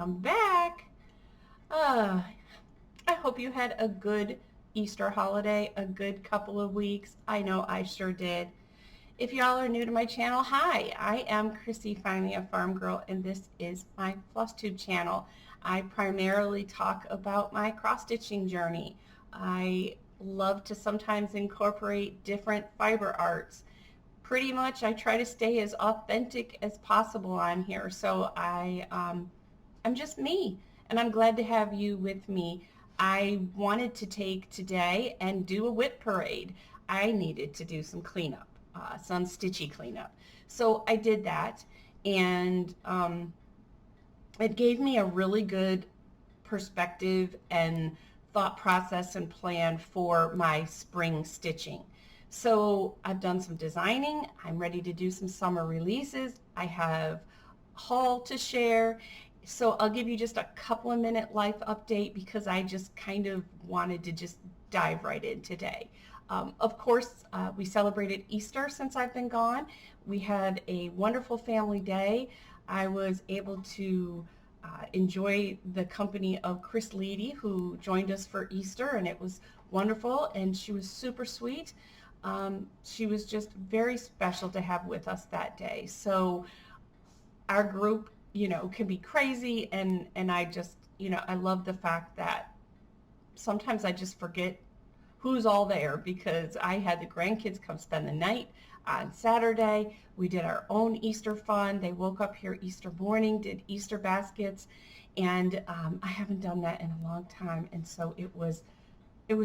I'm back. I hope you had a good Easter holiday, a good couple of weeks. I know I sure did. If y'all are new to my channel, hi, I am Chrissy, finally a farm girl, and this is my Floss Tube channel. I primarily talk about my cross-stitching journey. I love to sometimes incorporate different fiber arts. Pretty much I try to stay as authentic as possible on here, so I'm just me, and I'm glad to have you with me. I wanted to take today and do a whip parade. I needed to do some cleanup, some stitchy cleanup. So I did that, and it gave me a really good perspective and thought process and plan for my spring stitching. So I've done some designing. I'm ready to do some summer releases. I have a haul to share. So I'll give you just a couple of minute life update because I just kind of wanted to just dive right in today. Of course, we celebrated Easter since I've been gone. We had a wonderful family day. I was able to enjoy the company of Chris Leedy, who joined us for Easter, and it was wonderful, and she was super sweet. She was just very special to have with us that day. So our group, you know, can be crazy, and I just, you know, I love the fact that sometimes I just forget who's all there because I had the grandkids come spend the night on Saturday. We did our own Easter fun. They woke up here Easter morning, did Easter baskets, and I haven't done that in a long time, and so it was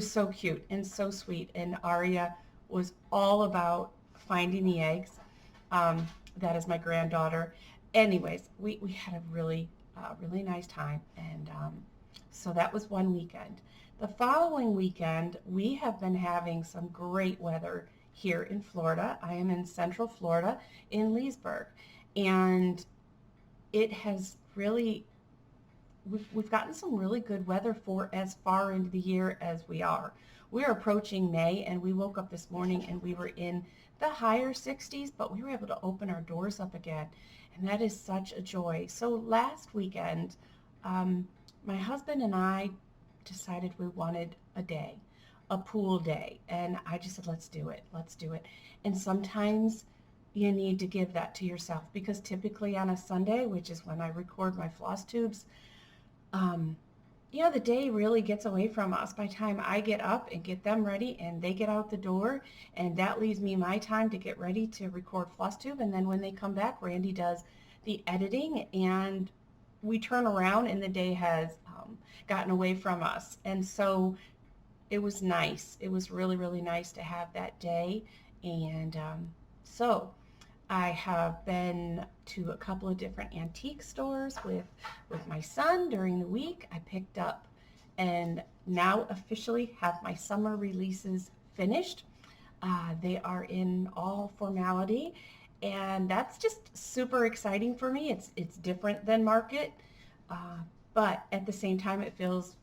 so cute and so sweet, and Aria was all about finding the eggs. That is my granddaughter. Anyways, we had a really nice time, and so that was one weekend. The following weekend, we have been having some great weather here in Florida. I am in Central Florida in Leesburg, and it has really, we've gotten some really good weather for as far into the year as we are. We're approaching May, and we woke up this morning and we were in the higher 60s, but we were able to open our doors up again, and that is such a joy. So last weekend, my husband and I decided we wanted a day, a pool day, and I just said, let's do it. And sometimes you need to give that to yourself, because typically on a Sunday, which is when I record my floss tubes, you know, the day really gets away from us by the time I get up and get them ready and they get out the door, and that leaves me my time to get ready to record Floss Tube. And then when they come back, Randy does the editing, and we turn around and the day has gotten away from us. And so it was nice. It was really nice to have that day. And so I have been to a couple of different antique stores with my son during the week. I picked up and now officially have my summer releases finished. They are in all formality, and that's just super exciting for me. It's different than market, but at the same time it feels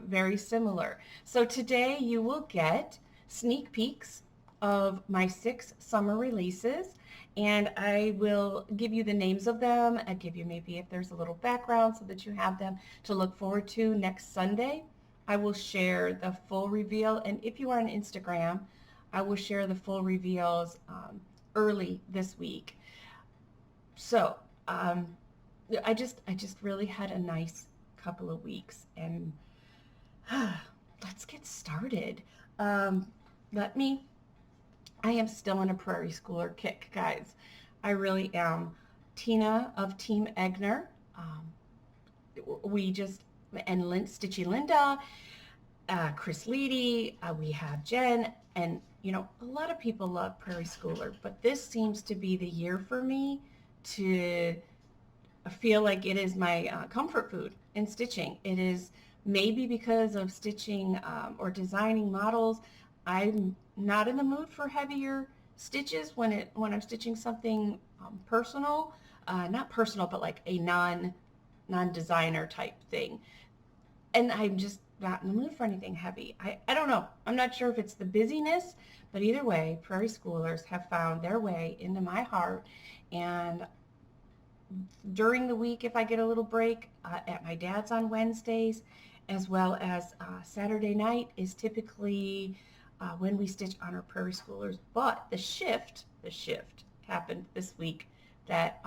very similar. So today you will get sneak peeks of my 6 summer releases, and I will give you the names of them. I'll give you maybe if there's a little background so that you have them to look forward to. Next Sunday I will share the full reveal, and if you are on Instagram, I will share the full reveals early this week. So I just really had a nice couple of weeks, and let's get started. I am still in a prairie schooler kick, guys. I really am. Tina of Team Egner, Stitchy Linda, Chris Leedy, we have Jen, and you know, a lot of people love Prairie Schooler, but this seems to be the year for me to feel like it is my comfort food in stitching. It is maybe because of stitching or designing models. I'm not in the mood for heavier stitches when I'm stitching something personal, not personal, but like a non-designer type thing. And I'm just not in the mood for anything heavy. I don't know. I'm not sure if it's the busyness, but either way, Prairie Schoolers have found their way into my heart. And during the week, if I get a little break, at my dad's on Wednesdays, as well as Saturday night is typically when we stitch on our Prairie Schoolers. But the shift happened this week that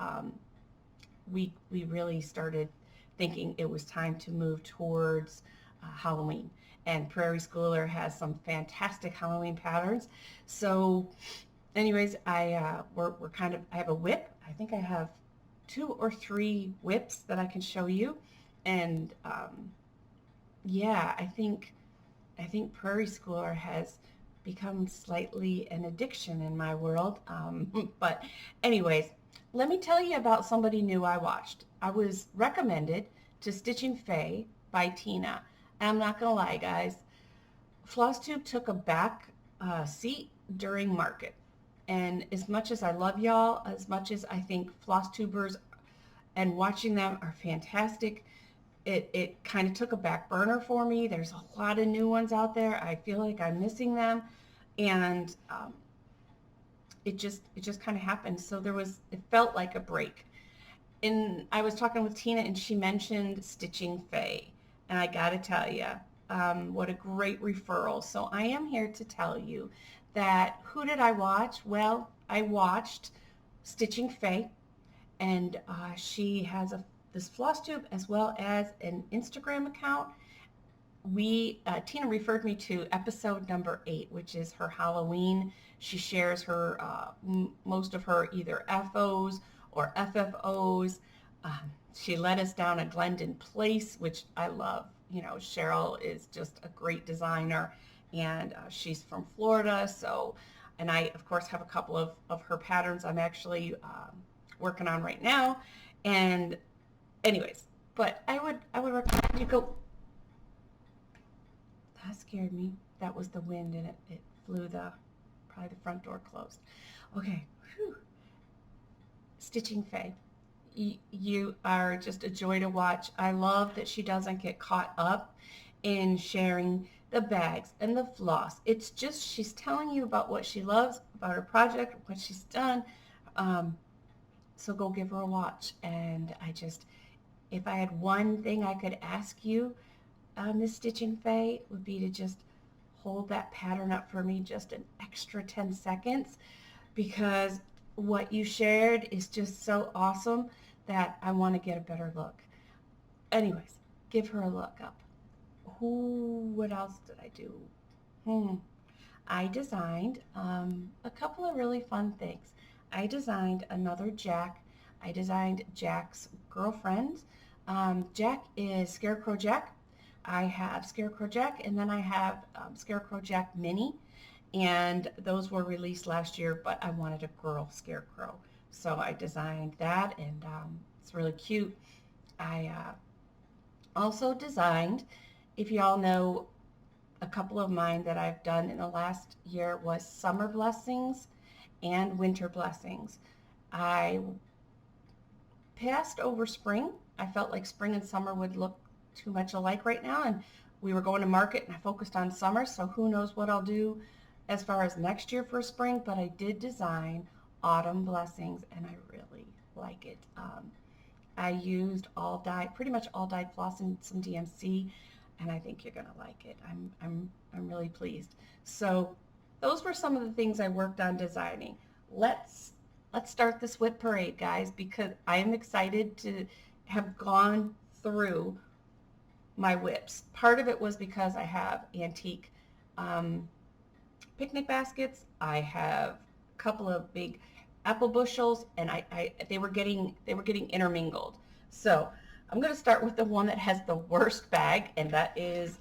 we really started thinking it was time to move towards Halloween. And Prairie Schooler has some fantastic Halloween patterns. So anyways, we're kind of, I have a whip. I think I have 2 or 3 whips that I can show you. And yeah, I think Prairie Schooler has become slightly an addiction in my world. But anyways, let me tell you about somebody new I watched. I was recommended to Stitching Faye by Tina. And I'm not gonna lie, guys, Floss Tube took a back seat during market. And as much as I love y'all, as much as I think Floss Tubers and watching them are fantastic, it kind of took a back burner for me. There's a lot of new ones out there. I feel like I'm missing them. And it just kind of happened. So it felt like a break. And I was talking with Tina and she mentioned Stitching Faye. And I gotta tell you, what a great referral. So I am here to tell you that who did I watch? Well, I watched Stitching Faye, and she has this Floss Tube as well as an Instagram account. Tina referred me to episode number 8, which is her Halloween. She shares her most of her either FOs or FFOs. She led us down a Glendon Place, which I love. You know, Cheryl is just a great designer, and she's from Florida. So, and I, of course, have a couple of her patterns I'm actually working on right now. And anyways, but I would recommend you go. That scared me. That was the wind, and it flew probably the front door closed. Okay. Whew. Stitching Faye. You are just a joy to watch. I love that she doesn't get caught up in sharing the bags and the floss. It's just she's telling you about what she loves, about her project, what she's done. So go give her a watch. And if I had one thing I could ask you, Miss Stitching Faye, would be to just hold that pattern up for me just an extra 10 seconds, because what you shared is just so awesome that I want to get a better look. Anyways, give her a look up. What else did I do? I designed a couple of really fun things. I designed another Jack. I designed Jack's girlfriend. Jack is Scarecrow Jack. I have Scarecrow Jack, and then I have Scarecrow Jack Mini. And those were released last year, but I wanted a girl scarecrow. So I designed that, and it's really cute. I also designed, if y'all know, a couple of mine that I've done in the last year was summer blessings and winter blessings. I passed over spring. I felt like spring and summer would look too much alike right now, and we were going to market, and I focused on summer, so who knows what I'll do as far as next year for spring. But I did design autumn blessings, and I really like it. I used pretty much all dyed floss and some DMC, and I think you're gonna like it. I'm really pleased. So those were some of the things I worked on designing. Let's start this whip parade, guys, because I am excited to have gone through my whips. Part of it was because I have antique picnic baskets. I have a couple of big apple bushels, and they were getting intermingled. So I'm going to start with the one that has the worst bag, and that is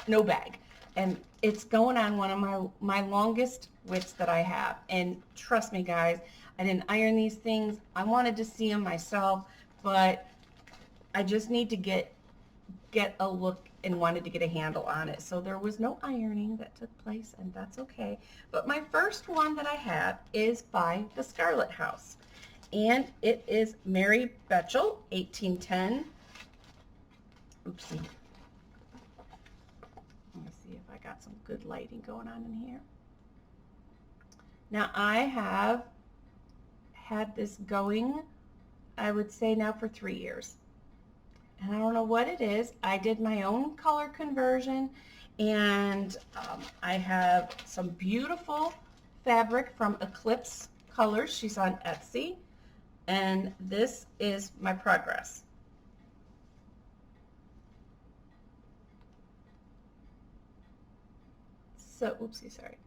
no bag. and it's going on one of my longest widths that I have. And trust me, guys, I didn't iron these things. I wanted to see them myself, but I just need to get a look and wanted to get a handle on it. So there was no ironing that took place, and that's okay. But my first one that I have is by the Scarlet House, and it is Mary Betchel, 1810. Oopsie. Let me see if I got some good lighting going on in here. Now I have had this going, I would say now for 3 years. And I don't know what it is. I did my own color conversion, and I have some beautiful fabric from Eclipse Colors. She's on Etsy, and this is my progress. So, oopsie, sorry.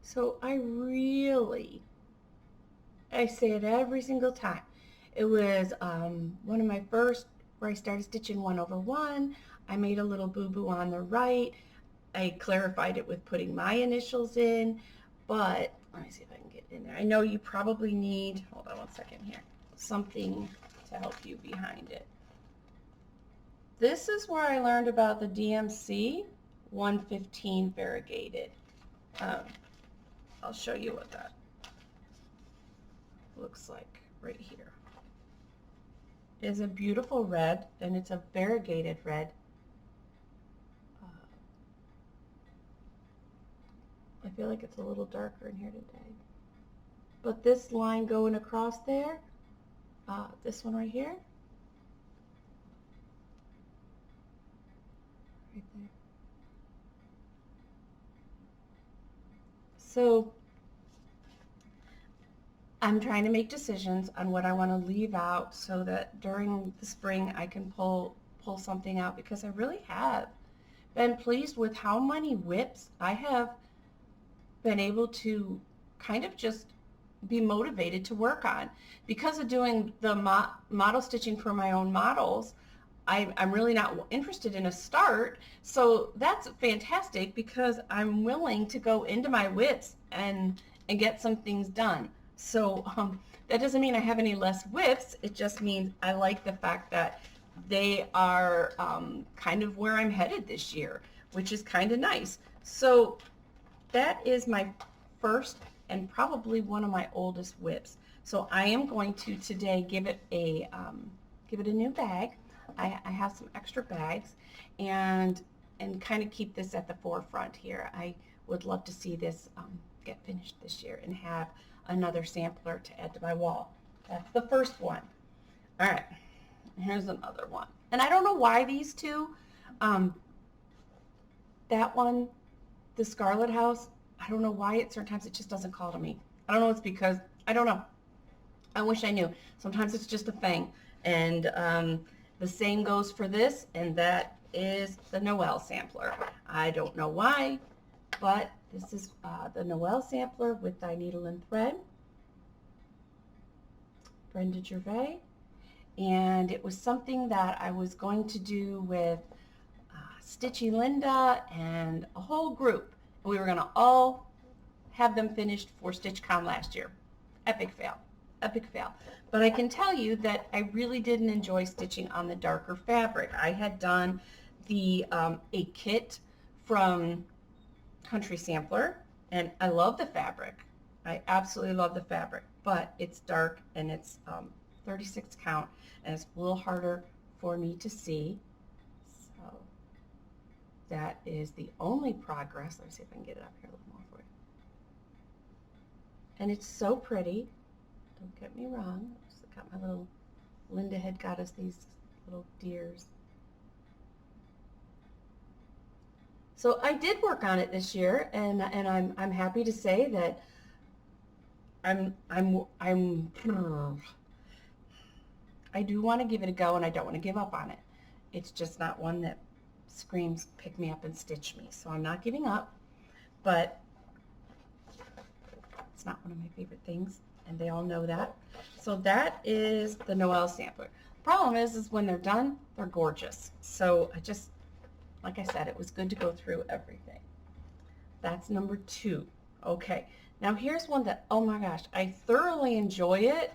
So I say it every single time. It was one of my first where I started stitching 1 over 1. I made a little boo-boo on the right. I clarified it with putting my initials in, but let me see if I can get in there. I know you probably need, hold on one second here, something to help you behind it. This is where I learned about the DMC 115 variegated. I'll show you what that looks like right here. Is a beautiful red, and it's a variegated red. I feel like it's a little darker in here today. But this line going across there, this one right here, right there. So I'm trying to make decisions on what I want to leave out so that during the spring I can pull something out, because I really have been pleased with how many whips I have been able to kind of just be motivated to work on. Because of doing the model stitching for my own models, I'm really not interested in a start, so that's fantastic because I'm willing to go into my whips and get some things done. So that doesn't mean I have any less whips. It just means I like the fact that they are kind of where I'm headed this year, which is kind of nice. So that is my first and probably one of my oldest whips. So I am going to today give it a new bag. I have some extra bags, and kind of keep this at the forefront here. I would love to see this get finished this year and have another sampler to add to my wall. That's the first one. All right, here's another one. And I don't know why these two, that one, the Scarlet House, I don't know why sometimes it just doesn't call to me. I don't know, it's because, I don't know. I wish I knew. Sometimes it's just a thing. And the same goes for this, and that is the Noel sampler. I don't know why, but this is the Noel sampler with Dye Needle and Thread, Brenda Gervais, and it was something that I was going to do with Stitchy Linda and a whole group. We were going to all have them finished for StitchCon last year. Epic fail. Epic fail. But I can tell you that I really didn't enjoy stitching on the darker fabric. I had done the a kit from Country Sampler, and I love the fabric. I absolutely love the fabric, but it's dark and it's 36 count, and it's a little harder for me to see. So that is the only progress. Let me see if I can get it up here a little more for you. And it's so pretty. Don't get me wrong. I got my little, Linda had got us these little deers. So I did work on it this year, and I'm happy to say that I do want to give it a go, and I don't want to give up on it. It's just not one that screams pick me up and stitch me. So I'm not giving up, but it's not one of my favorite things, and they all know that. So that is the Noel sampler. The problem is when they're done, they're gorgeous. So like I said, it was good to go through everything. That's number 2. Okay, now here's one that, oh my gosh, I thoroughly enjoy it.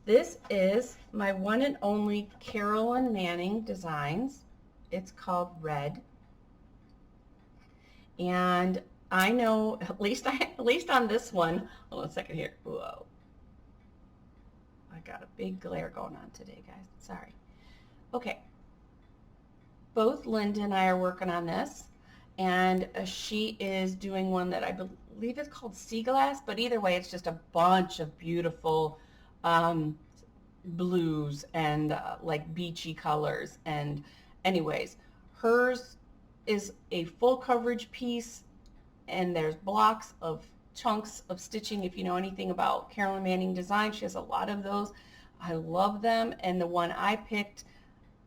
This is my one and only Carolyn Manning Designs. It's called Red. And I know, at least on this one, hold on a second here. Whoa. I got a big glare going on today, guys. Sorry. Okay. Both Linda and I are working on this, and she is doing one that I believe is called Sea Glass, but either way, it's just a bunch of beautiful blues and like beachy colors. And anyways, hers is a full coverage piece, and there's blocks of chunks of stitching. If you know anything about Carolyn Manning Design, she has a lot of those. I love them, and the one I picked,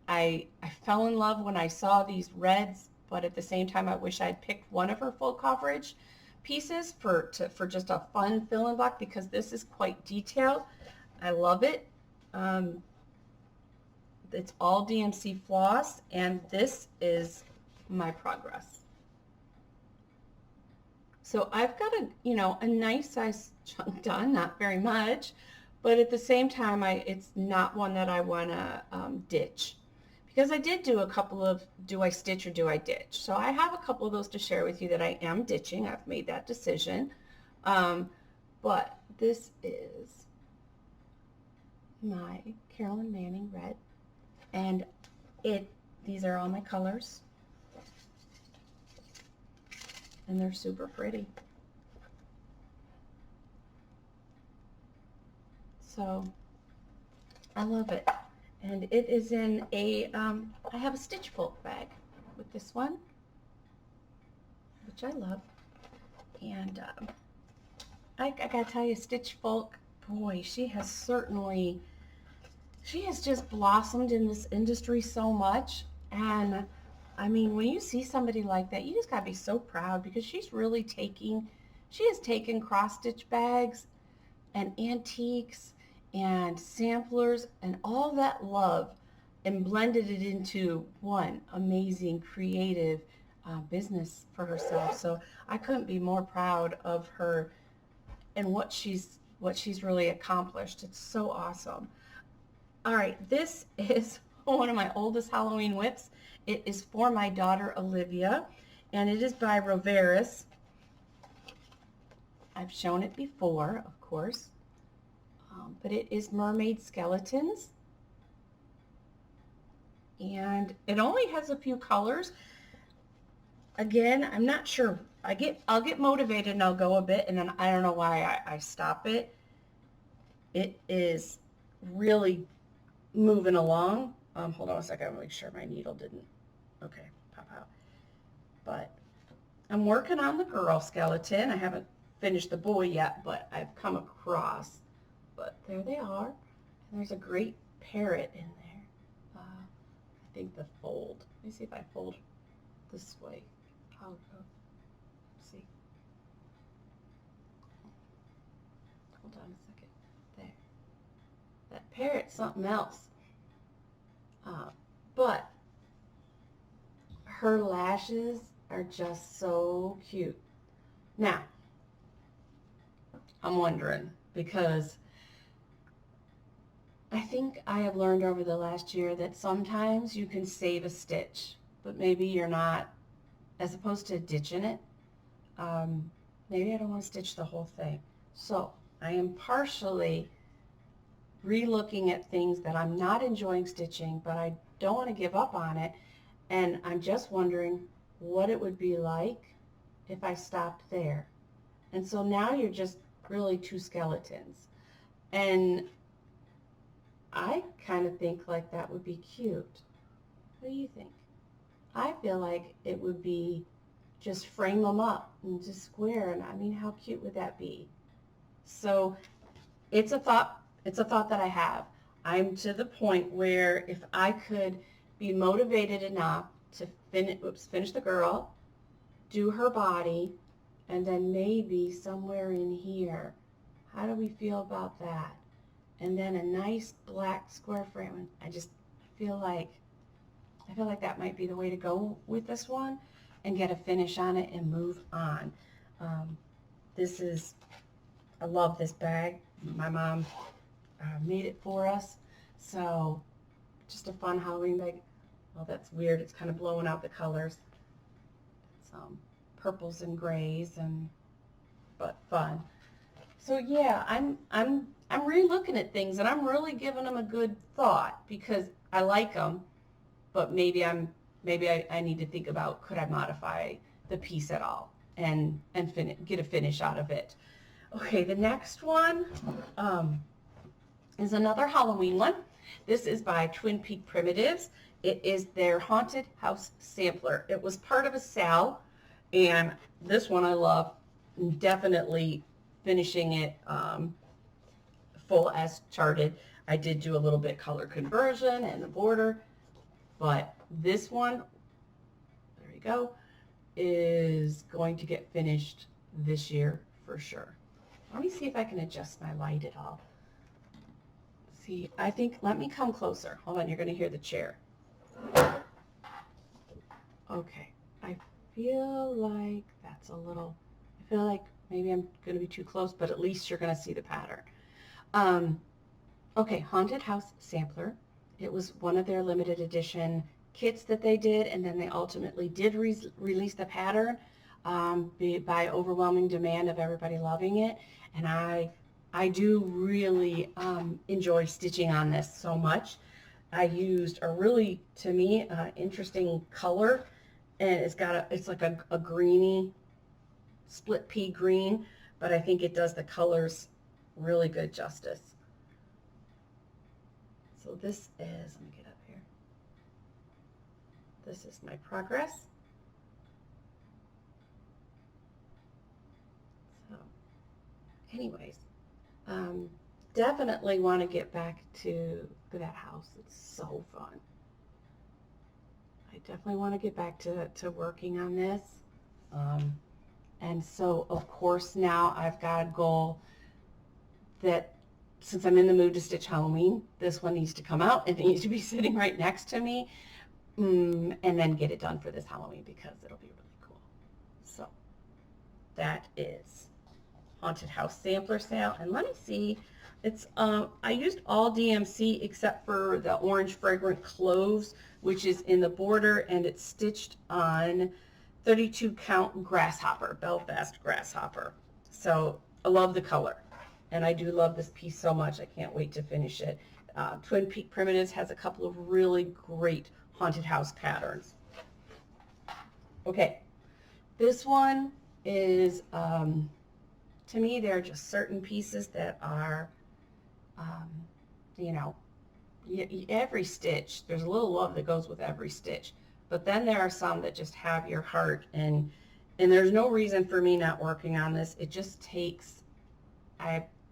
I fell in love when I saw these reds, but at the same time I wish I'd picked one of her full coverage pieces for just a fun fill-in block, because this is quite detailed. I love it. It's all DMC floss, and this is my progress. So I've got a nice size chunk done, not very much, but at the same time it's not one that I want to ditch, because I did do a couple of do I stitch or do I ditch. So I have a couple of those to share with you that I am ditching. I've made that decision. But this is my Carolyn Manning Red, and these are all my colors, and they're super pretty. So I love it. And it is in a, I have a stitch bulk bag with this one, which I love. And I gotta tell you, Stitch Bulk, boy, she has just blossomed in this industry so much. And I mean, when you see somebody like that, you just gotta be so proud, because she has taken cross stitch bags and antiques and samplers and all that love and blended it into one amazing creative business for herself. So I couldn't be more proud of her and what she's really accomplished. It's so awesome. All right, this is one of my oldest Halloween whips. It is for my daughter Olivia, and it is by Roveris. I've shown it before, of course. But it is mermaid skeletons, and it only has a few colors. Again, I'm not sure. I'll get motivated and I'll go a bit, and then I don't know why I stop it. It is really moving along. Hold on a second. I want to make sure my needle didn't pop out. But I'm working on the girl skeleton. I haven't finished the boy yet, but I've come across. But there they are. And there's a great parrot in there. I think the fold. Let me see if I fold this way. I'll go. See. Hold on a second. There. That parrot's something else. But her lashes are just so cute. Now, I'm wondering, because I think I have learned over the last year that sometimes you can save a stitch, but maybe you're not, as opposed to ditching it, maybe I don't want to stitch the whole thing. So I am partially re-looking at things that I'm not enjoying stitching, but I don't want to give up on it, and I'm just wondering what it would be like if I stopped there. And so now you're just really two skeletons. And I kind of think like that would be cute. What do you think? I feel like it would be just frame them up and just square, and I mean, how cute would that be? So it's a thought that I have. I'm to the point where if I could be motivated enough to finish the girl, do her body, and then maybe somewhere in here, how do we feel about that? And then a nice black square frame. I just feel like I feel like that might be the way to go with this one and get a finish on it and move on. This is, I love this bag. My mom made it for us. So just a fun Halloween bag. Well, that's weird. It's kind of blowing out the colors. It's purples and grays, but fun. So yeah, I'm re-looking at things, and I'm really giving them a good thought because I like them, but maybe I need to think about, could I modify the piece at all and get a finish out of it. Okay, the next one is another Halloween one. This is by Twin Peak Primitives. It is their Haunted House Sampler. It was part of a sale, and this one I love. Definitely finishing it full as charted. I did do a little bit color conversion and the border, but this one, there you go, is going to get finished this year for sure. Let me see if I can adjust my light at all. See, I think, let me come closer. Hold on, you're going to hear the chair. Okay, I feel like that's a little, I feel like maybe I'm going to be too close, but at least you're going to see the pattern. Okay, Haunted House Sampler. It was one of their limited edition kits that they did, and then they ultimately did release the pattern by overwhelming demand of everybody loving it. And I do really enjoy stitching on this so much. I used a really, to me, interesting color, and it's like a greeny, split pea green, but I think it does the colors really good justice. So this is, let me get up here. This is my progress. So anyways, definitely want to get back to that house. It's so fun. I definitely want to get back to working on this. And so, of course, now I've got a goal that since I'm in the mood to stitch Halloween, this one needs to come out. It needs to be sitting right next to me, and then get it done for this Halloween because it'll be really cool. So that is Haunted House Sampler Sale. And let me see, it's I used all DMC except for the Orange Fragrant Cloves, which is in the border, and it's stitched on 32 count grasshopper, Belfast grasshopper. So I love the color, and I do love this piece so much. I can't wait to finish it. Twin Peak Primitives has a couple of really great haunted house patterns. Okay, this one is, to me, there are just certain pieces that are, you know, every stitch, there's a little love that goes with every stitch. But then there are some that just have your heart, and there's no reason for me not working on this. It just takes,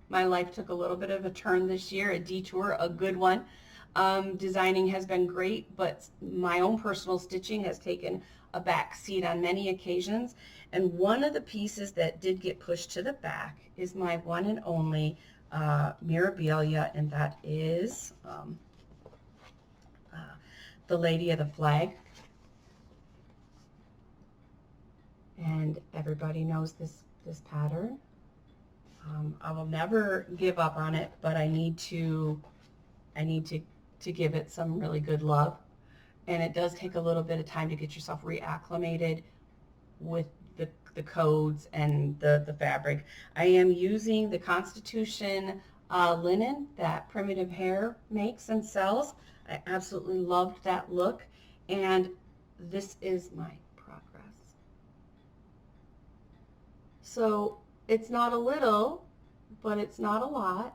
my life took a little bit of a turn this year, a detour, a good one. Designing has been great, but my own personal stitching has taken a back seat on many occasions. And one of the pieces that did get pushed to the back is my one and only Mirabilia, and that is the Lady of the Flag. And everybody knows this pattern. I will never give up on it, but I need to give it some really good love. And it does take a little bit of time to get yourself reacclimated with the codes and the fabric. I am using the Constitution linen that Primitive Hair makes and sells. I absolutely loved that look, and this is my progress. So it's not a little, but it's not a lot.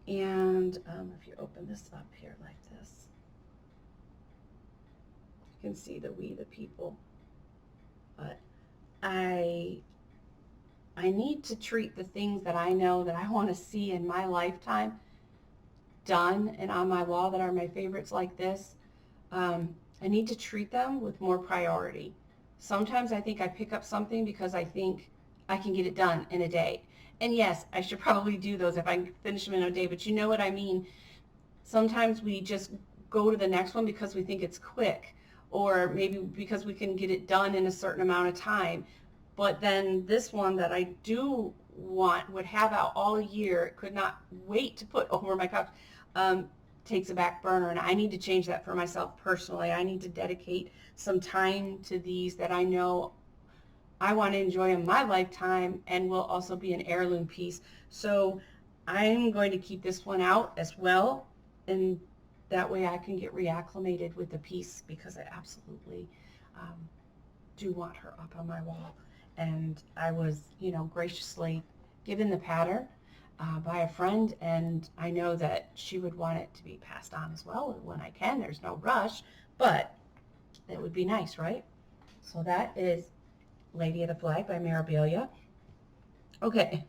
And if you open this up here like this, you can see the We the People. But I need to treat the things that I know that I want to see in my lifetime done and on my wall that are my favorites like this. I need to treat them with more priority. Sometimes I think I pick up something because I think I can get it done in a day. And yes, I should probably do those if I can finish them in a day, but you know what I mean. Sometimes we just go to the next one because we think it's quick, or maybe because we can get it done in a certain amount of time. But then this one that I do want, would have out all year, could not wait to put over my couch, takes a back burner, and I need to change that for myself personally. I need to dedicate some time to these that I know I want to enjoy in my lifetime and will also be an heirloom piece. So I'm going to keep this one out as well, and that way I can get reacclimated with the piece, because I absolutely do want her up on my wall. And I was, you know, graciously given the pattern by a friend, and I know that she would want it to be passed on as well when I can. There's no rush, but that would be nice, right? So that is Lady of the Flag by Mirabilia. Okay,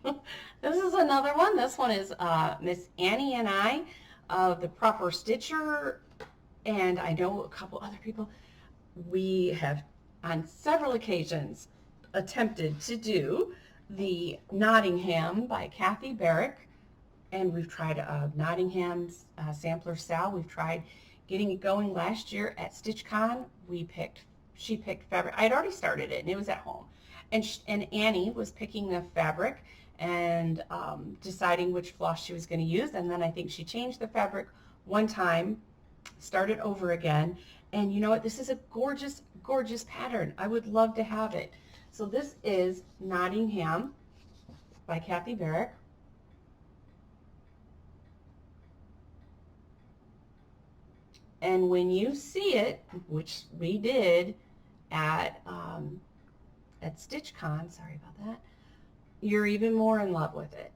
this is another one. This one is Miss Annie and I of the Proper Stitcher, and I know a couple other people. We have on several occasions attempted to do the Nottingham by Kathy Barrick, and we've tried Nottingham's sampler Sal. We've tried getting it going last year at StitchCon. She picked fabric. I had already started it and it was at home, and Annie was picking the fabric and deciding which floss she was going to use, and then I think she changed the fabric one time, started over again, and you know what, this is a gorgeous, gorgeous pattern. I would love to have it. So this is Nottingham by Kathy Barrick. And when you see it, which we did at StitchCon, sorry about that, you're even more in love with it.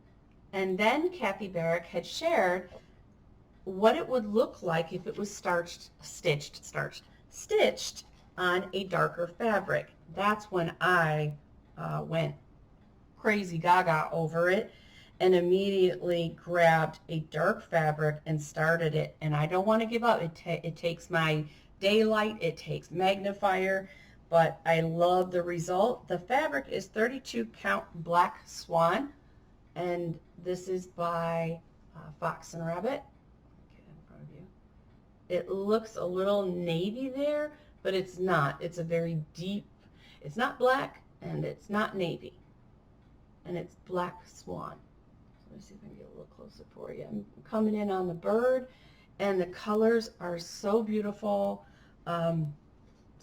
And then Kathy Barrick had shared what it would look like if it was stitched on a darker fabric. That's when I went crazy gaga over it and immediately grabbed a dark fabric and started it. And I don't want to give up. It takes my daylight, it takes magnifier, but I love the result. The fabric is 32 count Black Swan, and this is by Fox and Rabbit. Get in front of you. It looks a little navy there, but it's not. It's a very deep, it's not black and it's not navy, and it's Black Swan. Let me see if I can get a little closer for you. I'm coming in on the bird, and the colors are so beautiful.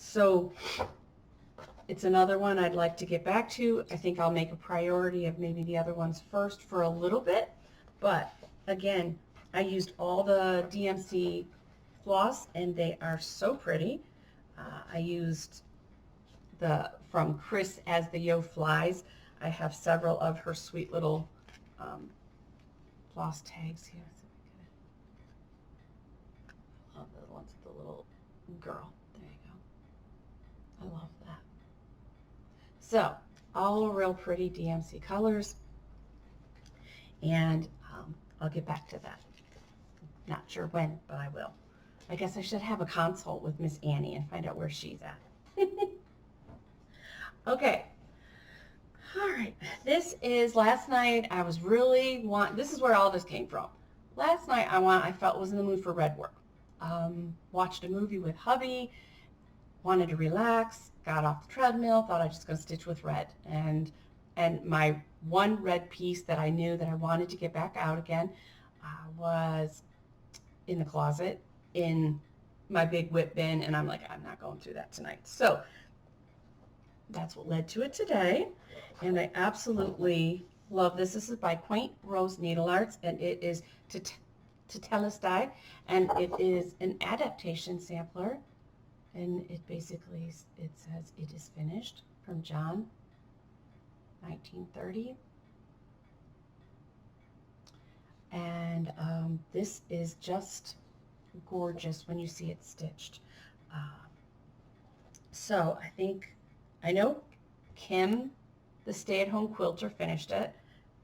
So it's another one I'd like to get back to. I think I'll make a priority of maybe the other ones first for a little bit. But again, I used all the DMC floss, and they are so pretty. I used the from Chris as the Yo Flies. I have several of her sweet little floss tags here. I love the ones with the little girl. There you go. I love that. So all real pretty DMC colors, and I'll get back to that. Not sure when, but I will. I guess I should have a consult with Miss Annie and find out where she's at. Okay. All right. This is last night. I was really this is where all this came from. Last night I felt was in the mood for red work. Watched a movie with hubby, wanted to relax, got off the treadmill, thought I was just going to stitch with red. And my one red piece that I knew that I wanted to get back out again was in the closet in my big whip bin, and I'm like, I'm not going through that tonight. So that's what led to it today, and I absolutely love this. This is by Quaint Rose Needle Arts, and it is Tetelestai, and it is an adaptation sampler, and it basically, it says it is finished, from John 1930. And this is just gorgeous when you see it stitched. So I know Kim, the stay-at-home quilter, finished it,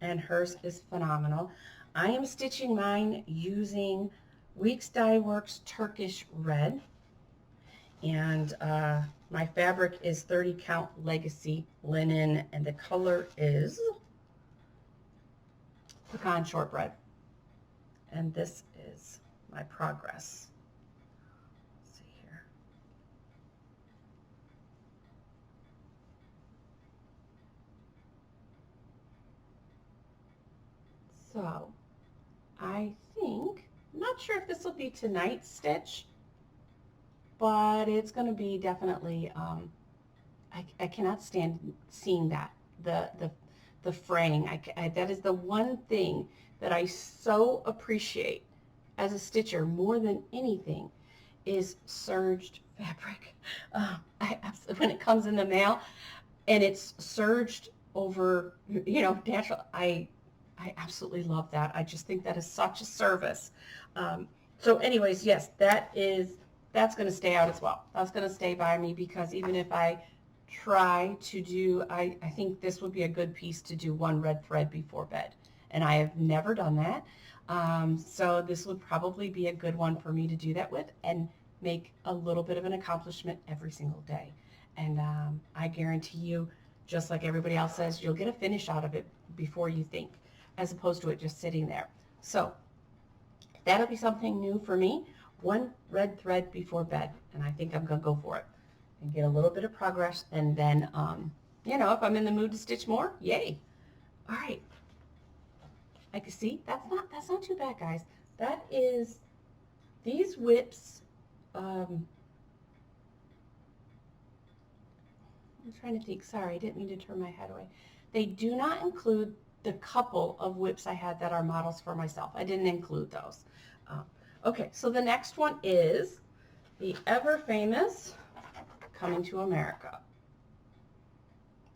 and hers is phenomenal. I am stitching mine using Weeks Dye Works Turkish Red, and my fabric is 30 count Legacy linen, and the color is Pecan Shortbread, and this is my progress. So I think, I'm not sure if this will be tonight's stitch, but it's going to be definitely, I cannot stand seeing that, the fraying. That is the one thing that I so appreciate as a stitcher more than anything is serged fabric. When it comes in the mail and it's serged over, natural, I absolutely love that. I just think that is such a service. So anyways, yes, that's going to stay out as well. That's going to stay by me because even if I try to do, I think this would be a good piece to do one red thread before bed. And I have never done that. So this would probably be a good one for me to do that with and make a little bit of an accomplishment every single day. And I guarantee you, just like everybody else says, you'll get a finish out of it before you think, as opposed to it just sitting there. So that'll be something new for me. One red thread before bed, and I think I'm going to go for it and get a little bit of progress, and then, if I'm in the mood to stitch more, yay. All right. I can see, that's not too bad, guys. That is, these whips, I'm trying to think, sorry, I didn't mean to turn my head away. They do not include the couple of whips I had that are models for myself. I didn't include those. Okay, so the next one is the ever famous Coming to America.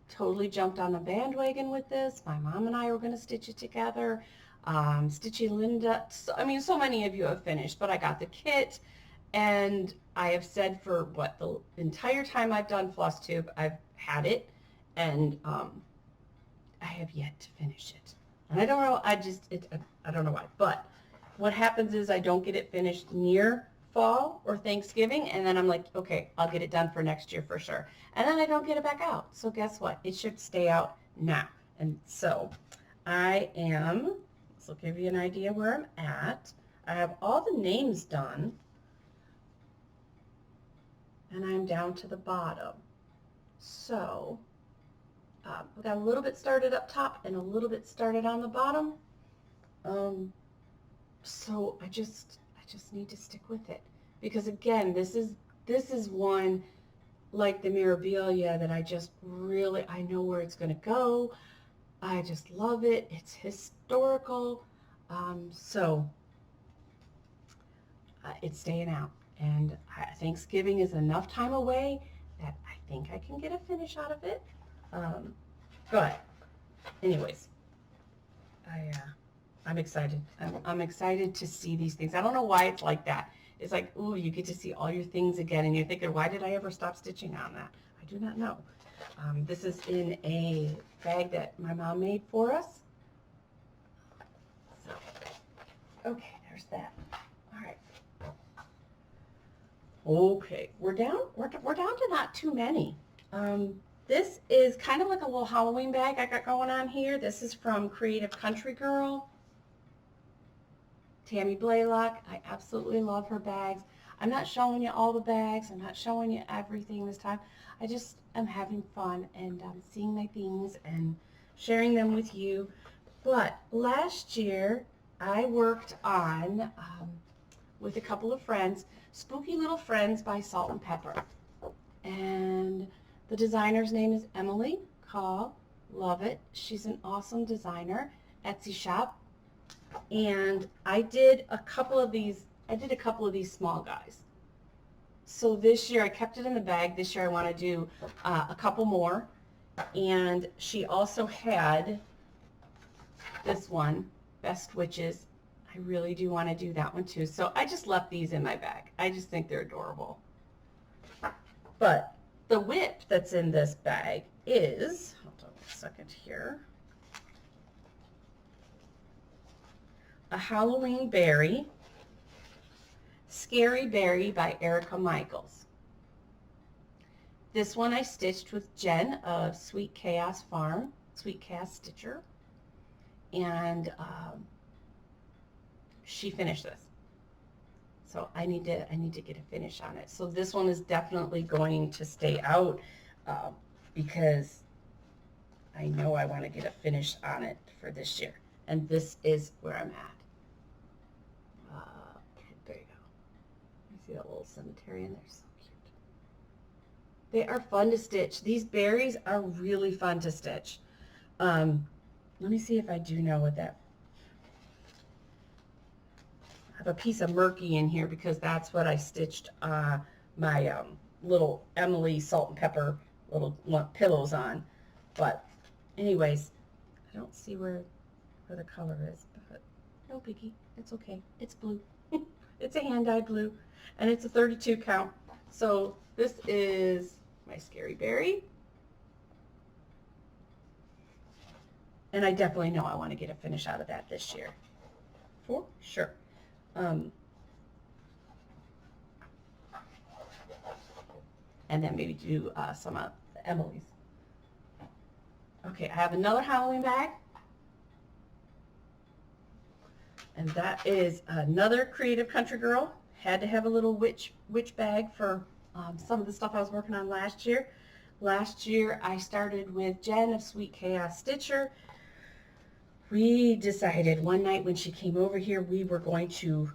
Totally jumped on the bandwagon with this. My mom and I were going to stitch it together. Stitchy Linda, so many of you have finished, but I got the kit, and I have said for the entire time I've done Floss Tube, I've had it, and I have yet to finish it. And I don't know, I don't know why, but what happens is I don't get it finished near fall or Thanksgiving, and then I'm like, okay, I'll get it done for next year for sure. And then I don't get it back out. So guess what? It should stay out now. And so I am, this will give you an idea where I'm at. I have all the names done, and I'm down to the bottom. So we got a little bit started up top and a little bit started on the bottom. So I just need to stick with it, because again, this is one like the Mirabilia that I just really, I know where it's going to go. I just love it. It's historical. So it's staying out, and Thanksgiving is enough time away that I think I can get a finish out of it. But anyways, I'm excited. I'm excited to see these things. I don't know why it's like that. It's like, ooh, you get to see all your things again, and you're thinking, why did I ever stop stitching on that? I do not know. This is in a bag that my mom made for us. So, okay, there's that. All right. Okay, we're down to not too many. This is kind of like a little Halloween bag I got going on here. This is from Creative Country Girl, Tammy Blaylock. I absolutely love her bags. I'm not showing you all the bags. I'm not showing you everything this time. I just am having fun and seeing my things and sharing them with you. But last year I worked on, with a couple of friends, Spooky Little Friends by Salt and Pepper. And the designer's name is Emily Call. Love it. She's an awesome designer. Etsy shop. And I did a couple of these small guys. So this year I kept it in the bag. This year I want to do a couple more. And she also had this one, Best Witches. I really do want to do that one too. So I just left these in my bag. I just think they're adorable. But the whip that's in this bag is, hold on a second here, a Halloween Berry, Scary Berry by Erica Michaels. This one I stitched with Jen of Sweet Chaos Farm, Sweet Chaos Stitcher, and she finished this. So I need to get a finish on it. So this one is definitely going to stay out because I know I want to get a finish on it for this year. and this is where I'm at. There you go. You see that little cemetery in there? So cute. They are fun to stitch. These berries are really fun to stitch. Let me see if I do know what that. I have a piece of murky in here because that's what I stitched my little Emily salt and pepper little pillows on. But anyways, I don't see where the color is, but no biggie. It's okay. It's blue. It's a hand-dyed blue, and it's a 32 count. So this is my Scary Berry. And I definitely know I want to get a finish out of that this year. For sure. And then maybe do some of Emily's. Okay, I have another Halloween bag. And that is another Creative Country Girl. Had to have a little witch bag for some of the stuff I was working on last year. Last year I started with Jen of Sweet Chaos Stitcher. We decided one night when she came over here we were going to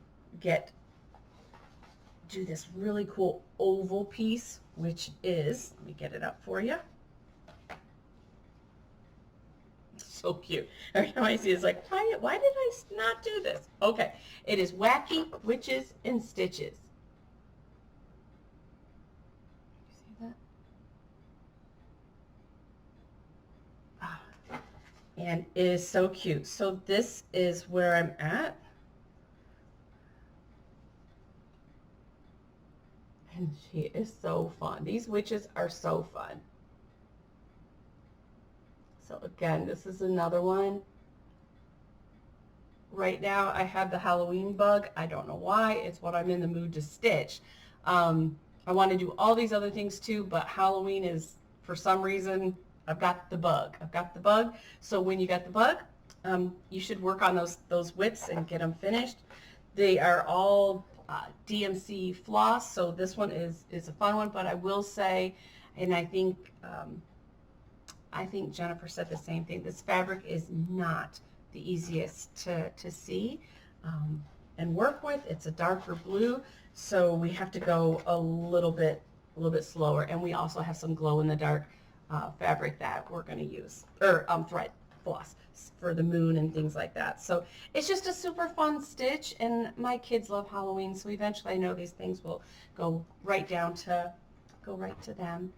do this really cool oval piece, which is, let me get it up for you. So cute. Every time I see it, it's like, why did I not do this? Okay, it is Wacky Witches and Stitches. You see that? Oh. And it is so cute. So this is where I'm at. And she is so fun. These witches are so fun. So again, this is another one. Right now I have the Halloween bug. I don't know why. It's what I'm in the mood to stitch. I want to do all these other things too, but Halloween is, for some reason, I've got the bug. So when you got the bug, you should work on those whips and get them finished. They are all DMC floss, so this one is a fun one, but I will say, and I think Jennifer said the same thing, this fabric is not the easiest to see and work with. It's a darker blue, so we have to go a little bit slower, and we also have some glow-in-the-dark fabric that we're going to use, or thread floss for the moon and things like that. So it's just a super fun stitch, and my kids love Halloween, so eventually I know these things will go right to them.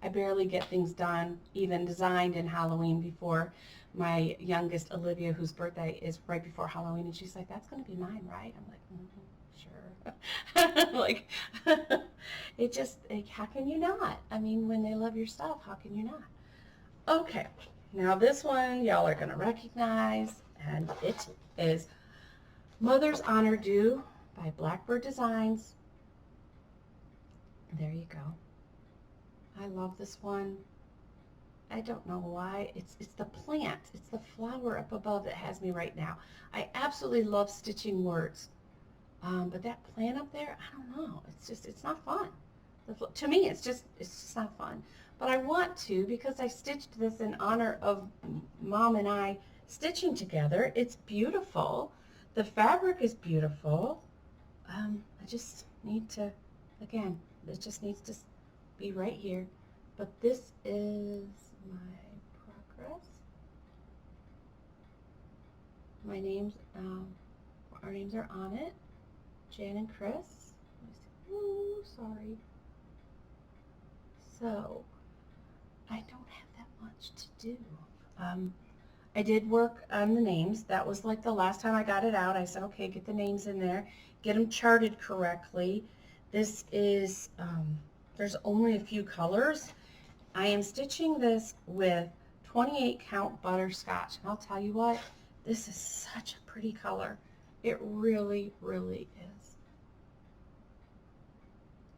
I barely get things done, even designed in Halloween, before my youngest, Olivia, whose birthday is right before Halloween, and she's like, that's going to be mine, right? I'm like, sure. Like, it just, like, how can you not? I mean, when they love your stuff, how can you not? Okay, now this one y'all are going to recognize, and it is Mother's Honor Due by Blackbird Designs. There you go. I love this one. I don't know why. It's the plant. It's the flower up above that has me right now. I absolutely love stitching words. But that plant up there, I don't know. It's not fun. To me, it's just not fun. But I want to, because I stitched this in honor of Mom and I stitching together. It's beautiful. The fabric is beautiful. I just need to, again, it just needs to be right here. But this is my progress. My names, our names are on it. Jan and Chris. Ooh, sorry. So, I don't have that much to do. I did work on the names. That was like the last time I got it out. I said, okay, get the names in there. Get them charted correctly. This is, there's only a few colors. I am stitching this with 28 count butterscotch. And I'll tell you what, this is such a pretty color. It really, really is.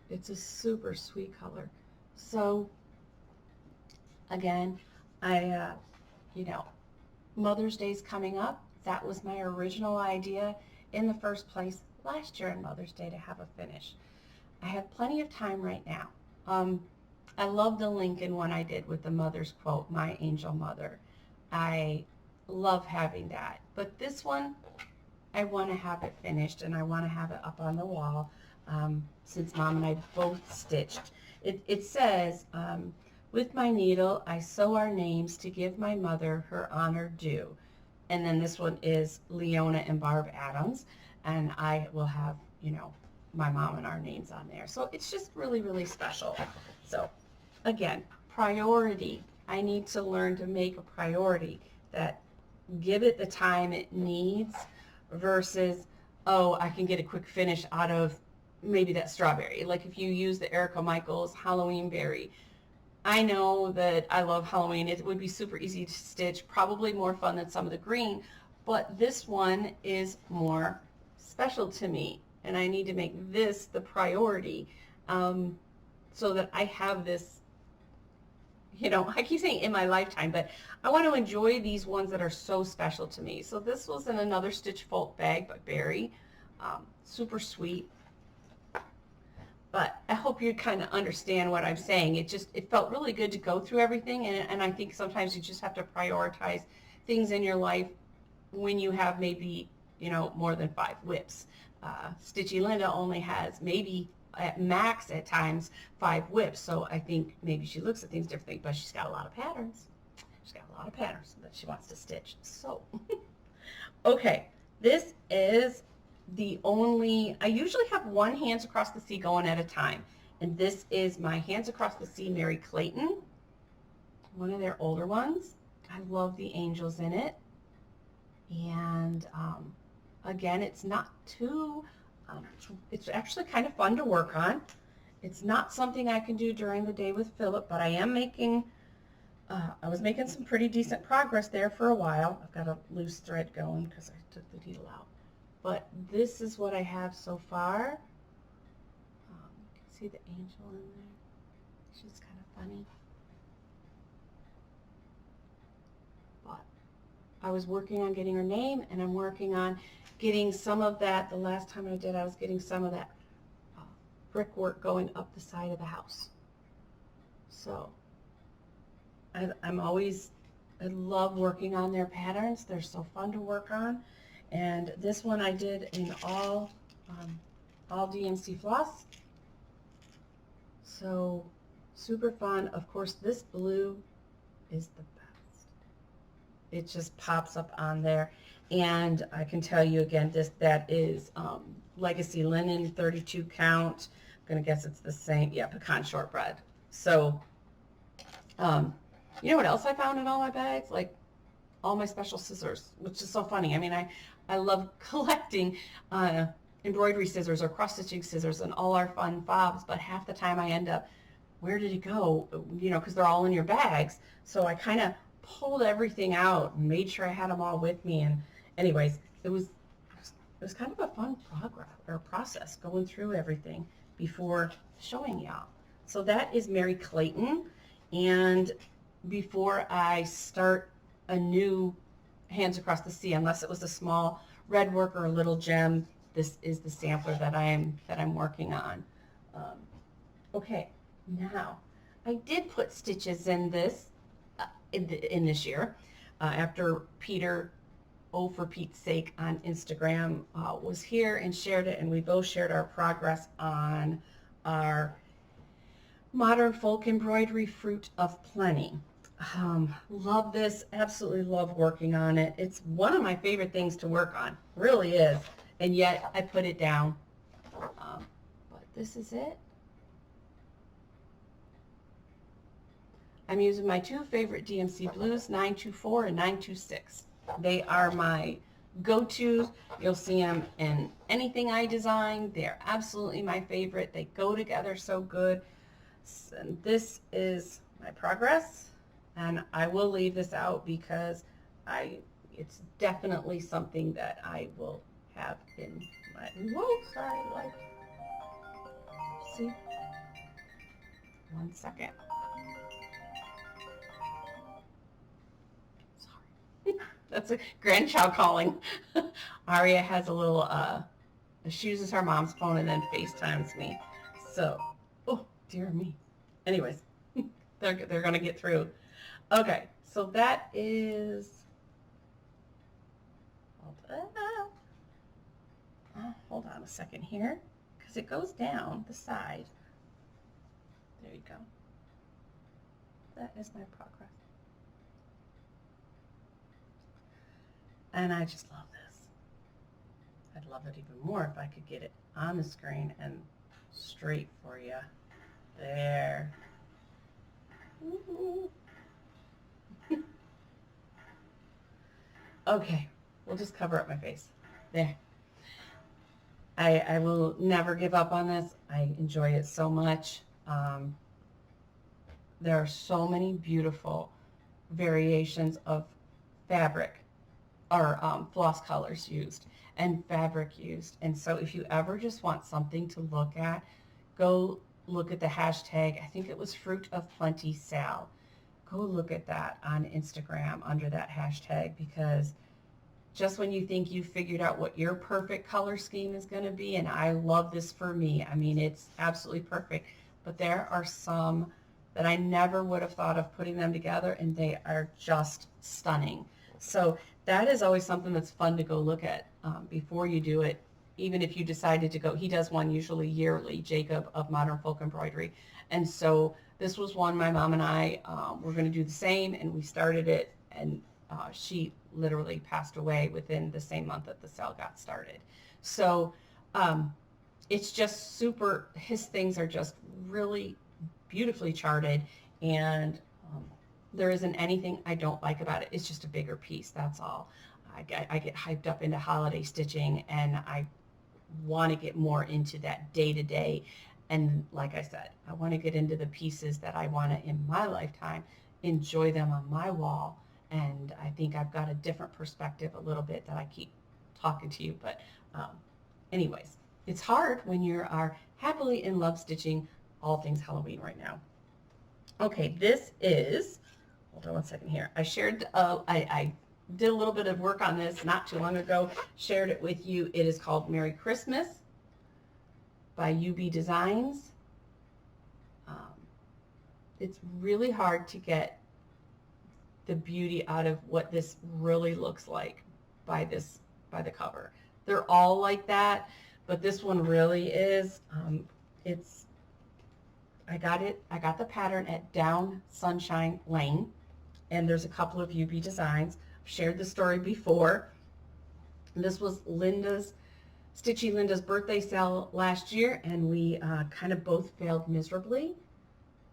It's a super sweet color. So, again, you know, Mother's Day's coming up. That was my original idea in the first place last year on Mother's Day, to have a finish. I have plenty of time right now. I love the Lincoln one I did with the mother's quote, "My angel mother." I love having that. But this one, I want to have it finished, and I want to have it up on the wall, since Mom and I both stitched. It says, with my needle, I sew our names to give my mother her honor due. And then this one is Leona and Barb Adams, and I will have, you know, my mom and our names on there. So it's just really, really special. So again, priority. I need to learn to make a priority that give it the time it needs versus, oh, I can get a quick finish out of maybe that strawberry. Like if you use the Erica Michaels Halloween berry, I know that I love Halloween. It would be super easy to stitch, probably more fun than some of the green, but this one is more special to me, and I need to make this the priority, so that I have this, you know, I keep saying in my lifetime, but I want to enjoy these ones that are so special to me. So this was in another Stitch Folk bag by Barry. Super sweet. But I hope you kind of understand what I'm saying. It felt really good to go through everything, and I think sometimes you just have to prioritize things in your life when you have maybe, you know, more than 5 whips. Stitchy Linda only has maybe at max at times 5 whips, so I think maybe she looks at things differently, but she's got a lot of patterns. She's got a lot of patterns that she wants to stitch. So, okay, this is the only, I usually have one Hands Across the Sea going at a time, and this is my Hands Across the Sea Mary Clayton, one of their older ones. I love the angels in it, and again, it's not too, it's actually kind of fun to work on. It's not something I can do during the day with Philip, but I am making, I was making some pretty decent progress there for a while. I've got a loose thread going because I took the needle out. But this is what I have so far. You can see the angel in there. She's kind of funny. But I was working on getting her name, and I'm working on getting some of that. The last time I did, I was getting some of that brickwork going up the side of the house. So I love working on their patterns. They're so fun to work on. And this one I did in all DMC floss. So super fun. Of course, this blue is the best. It just pops up on there. And I can tell you again, that is Legacy Linen 32 count. I'm going to guess it's the same. Yeah, pecan shortbread. So, you know what else I found in all my bags? Like all my special scissors, which is so funny. I mean, I love collecting embroidery scissors or cross-stitching scissors and all our fun fobs, but half the time I end up, where did it go? You know, because they're all in your bags. So I kind of pulled everything out and made sure I had them all with me. And anyways, it was kind of a fun process going through everything before showing y'all. So that is Mary Clayton. And before I start a new Hands Across the Sea, unless it was a small red work or a little gem, this is the sampler that I'm working on. Okay, now I did put stitches in this in this year after Peter, oh for Pete's sake, on Instagram was here and shared it, and we both shared our progress on our Modern Folk Embroidery Fruit of Plenty. Love this, absolutely love working on it. It's one of my favorite things to work on, really is, and yet I put it down. But this is it. I'm using my 2 favorite DMC blues, 924 and 926. They are my go-tos. You'll see them in anything I design. They're absolutely my favorite. They go together so good. And this is my progress, and I will leave this out because it's definitely something that I will have in my, whoa, sorry, like, see, 1 second. Sorry. That's a grandchild calling. Aria has a little, she uses her mom's phone and then FaceTimes me. So, oh, dear me. Anyways, they're going to get through. Okay, so that is Hold on a second here, because it goes down the side. There you go. That is my progress. And I just love this. I'd love it even more if I could get it on the screen and straight for you. There. Okay, we'll just cover up my face. There. I will never give up on this. I enjoy it so much. There are so many beautiful variations of fabric or floss colors used and fabric used. And so if you ever just want something to look at, go look at the hashtag. I think it was Fruit of Plenty Sal. Go look at that on Instagram under that hashtag, because just when you think you've figured out what your perfect color scheme is going to be, and I love this for me, I mean, it's absolutely perfect, but there are some that I never would have thought of putting them together, and they are just stunning. So that is always something that's fun to go look at before you do it, even if you decided to go. He does one usually yearly, Jacob of Modern Folk Embroidery, and so this was one my mom and I were going to do the same, and we started it, and she literally passed away within the same month that the sale got started. So it's just super, his things are just really beautifully charted, and there isn't anything I don't like about it. It's just a bigger piece, that's all. I get hyped up into holiday stitching, and I want to get more into that day-to-day. And like I said, I want to get into the pieces that I want to, in my lifetime, enjoy them on my wall. And I think I've got a different perspective a little bit that I keep talking to you. But anyways, it's hard when you are happily in love stitching all things Halloween right now. Okay, this is, hold on one second here. I shared, I did a little bit of work on this not too long ago, shared it with you. It is called Merry Christmas by UB Designs. It's really hard to get the beauty out of what this really looks like by the cover. They're all like that, but this one really is. I got the pattern at Down Sunshine Lane, and there's a couple of UB Designs. I've shared the story before. This was Stitchy Linda's birthday sale last year, and we kind of both failed miserably,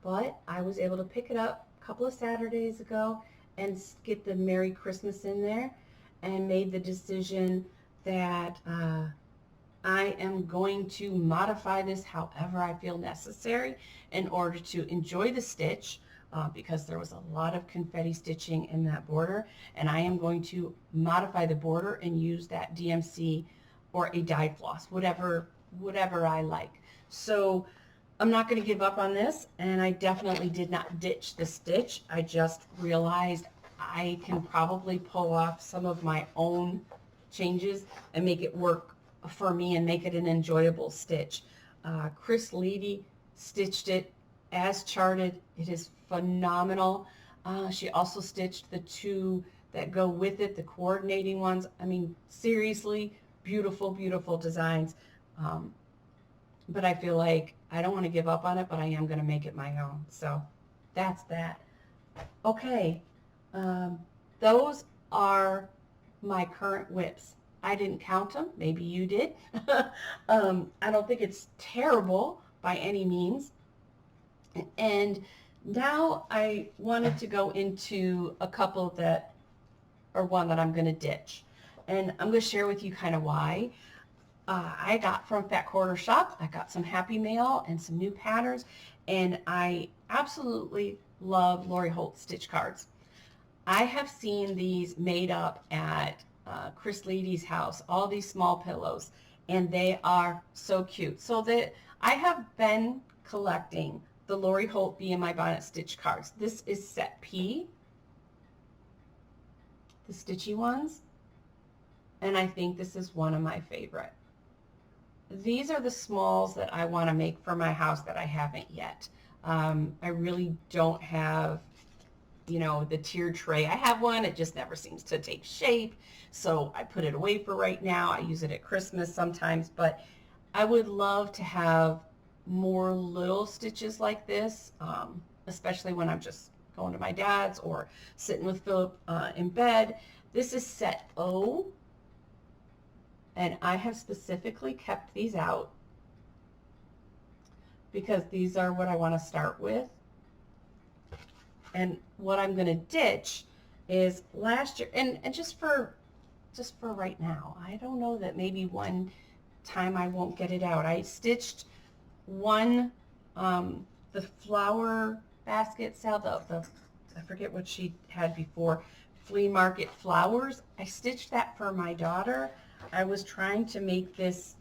but I was able to pick it up a couple of Saturdays ago and get the Merry Christmas in there, and made the decision that I am going to modify this however I feel necessary in order to enjoy the stitch, because there was a lot of confetti stitching in that border, and I am going to modify the border and use that DMC or a dyed floss, whatever I like. So I'm not going to give up on this, and I definitely did not ditch the stitch. I just realized I can probably pull off some of my own changes and make it work for me and make it an enjoyable stitch. Chris Leedy stitched it as charted. It is phenomenal. She also stitched the two that go with it, the coordinating ones. I mean, seriously, beautiful, beautiful designs. But I feel like I don't want to give up on it, but I am going to make it my own. So that's that. Okay, those are my current whips. I didn't count them. Maybe you did. I don't think it's terrible by any means. And now I wanted to go into a couple that, or one that I'm going to ditch. And I'm going to share with you kind of why. I got from Fat Quarter Shop, I got some Happy Mail and some new patterns, and I absolutely love Lori Holt stitch cards. I have seen these made up at Chris Leedy's house, all these small pillows, and they are so cute. So that I have been collecting the Lori Holt Be in My Bonnet stitch cards. This is set P, the stitchy ones, and I think this is one of my favorite. These are the smalls that I want to make for my house that I haven't yet. I really don't have you know, the tiered tray. I have one, it just never seems to take shape, so I put it away for right now. I use it at Christmas sometimes, but I would love to have more little stitches like this, especially when I'm just going to my dad's or sitting with Philip in bed. This is set O, and I have specifically kept these out because these are what I want to start with. And what I'm going to ditch is last year, and just for right now, I don't know that maybe one time I won't get it out. I stitched one, the flower basket sale, the I forget what she had before, flea market flowers. I stitched that for my daughter. I was trying to make this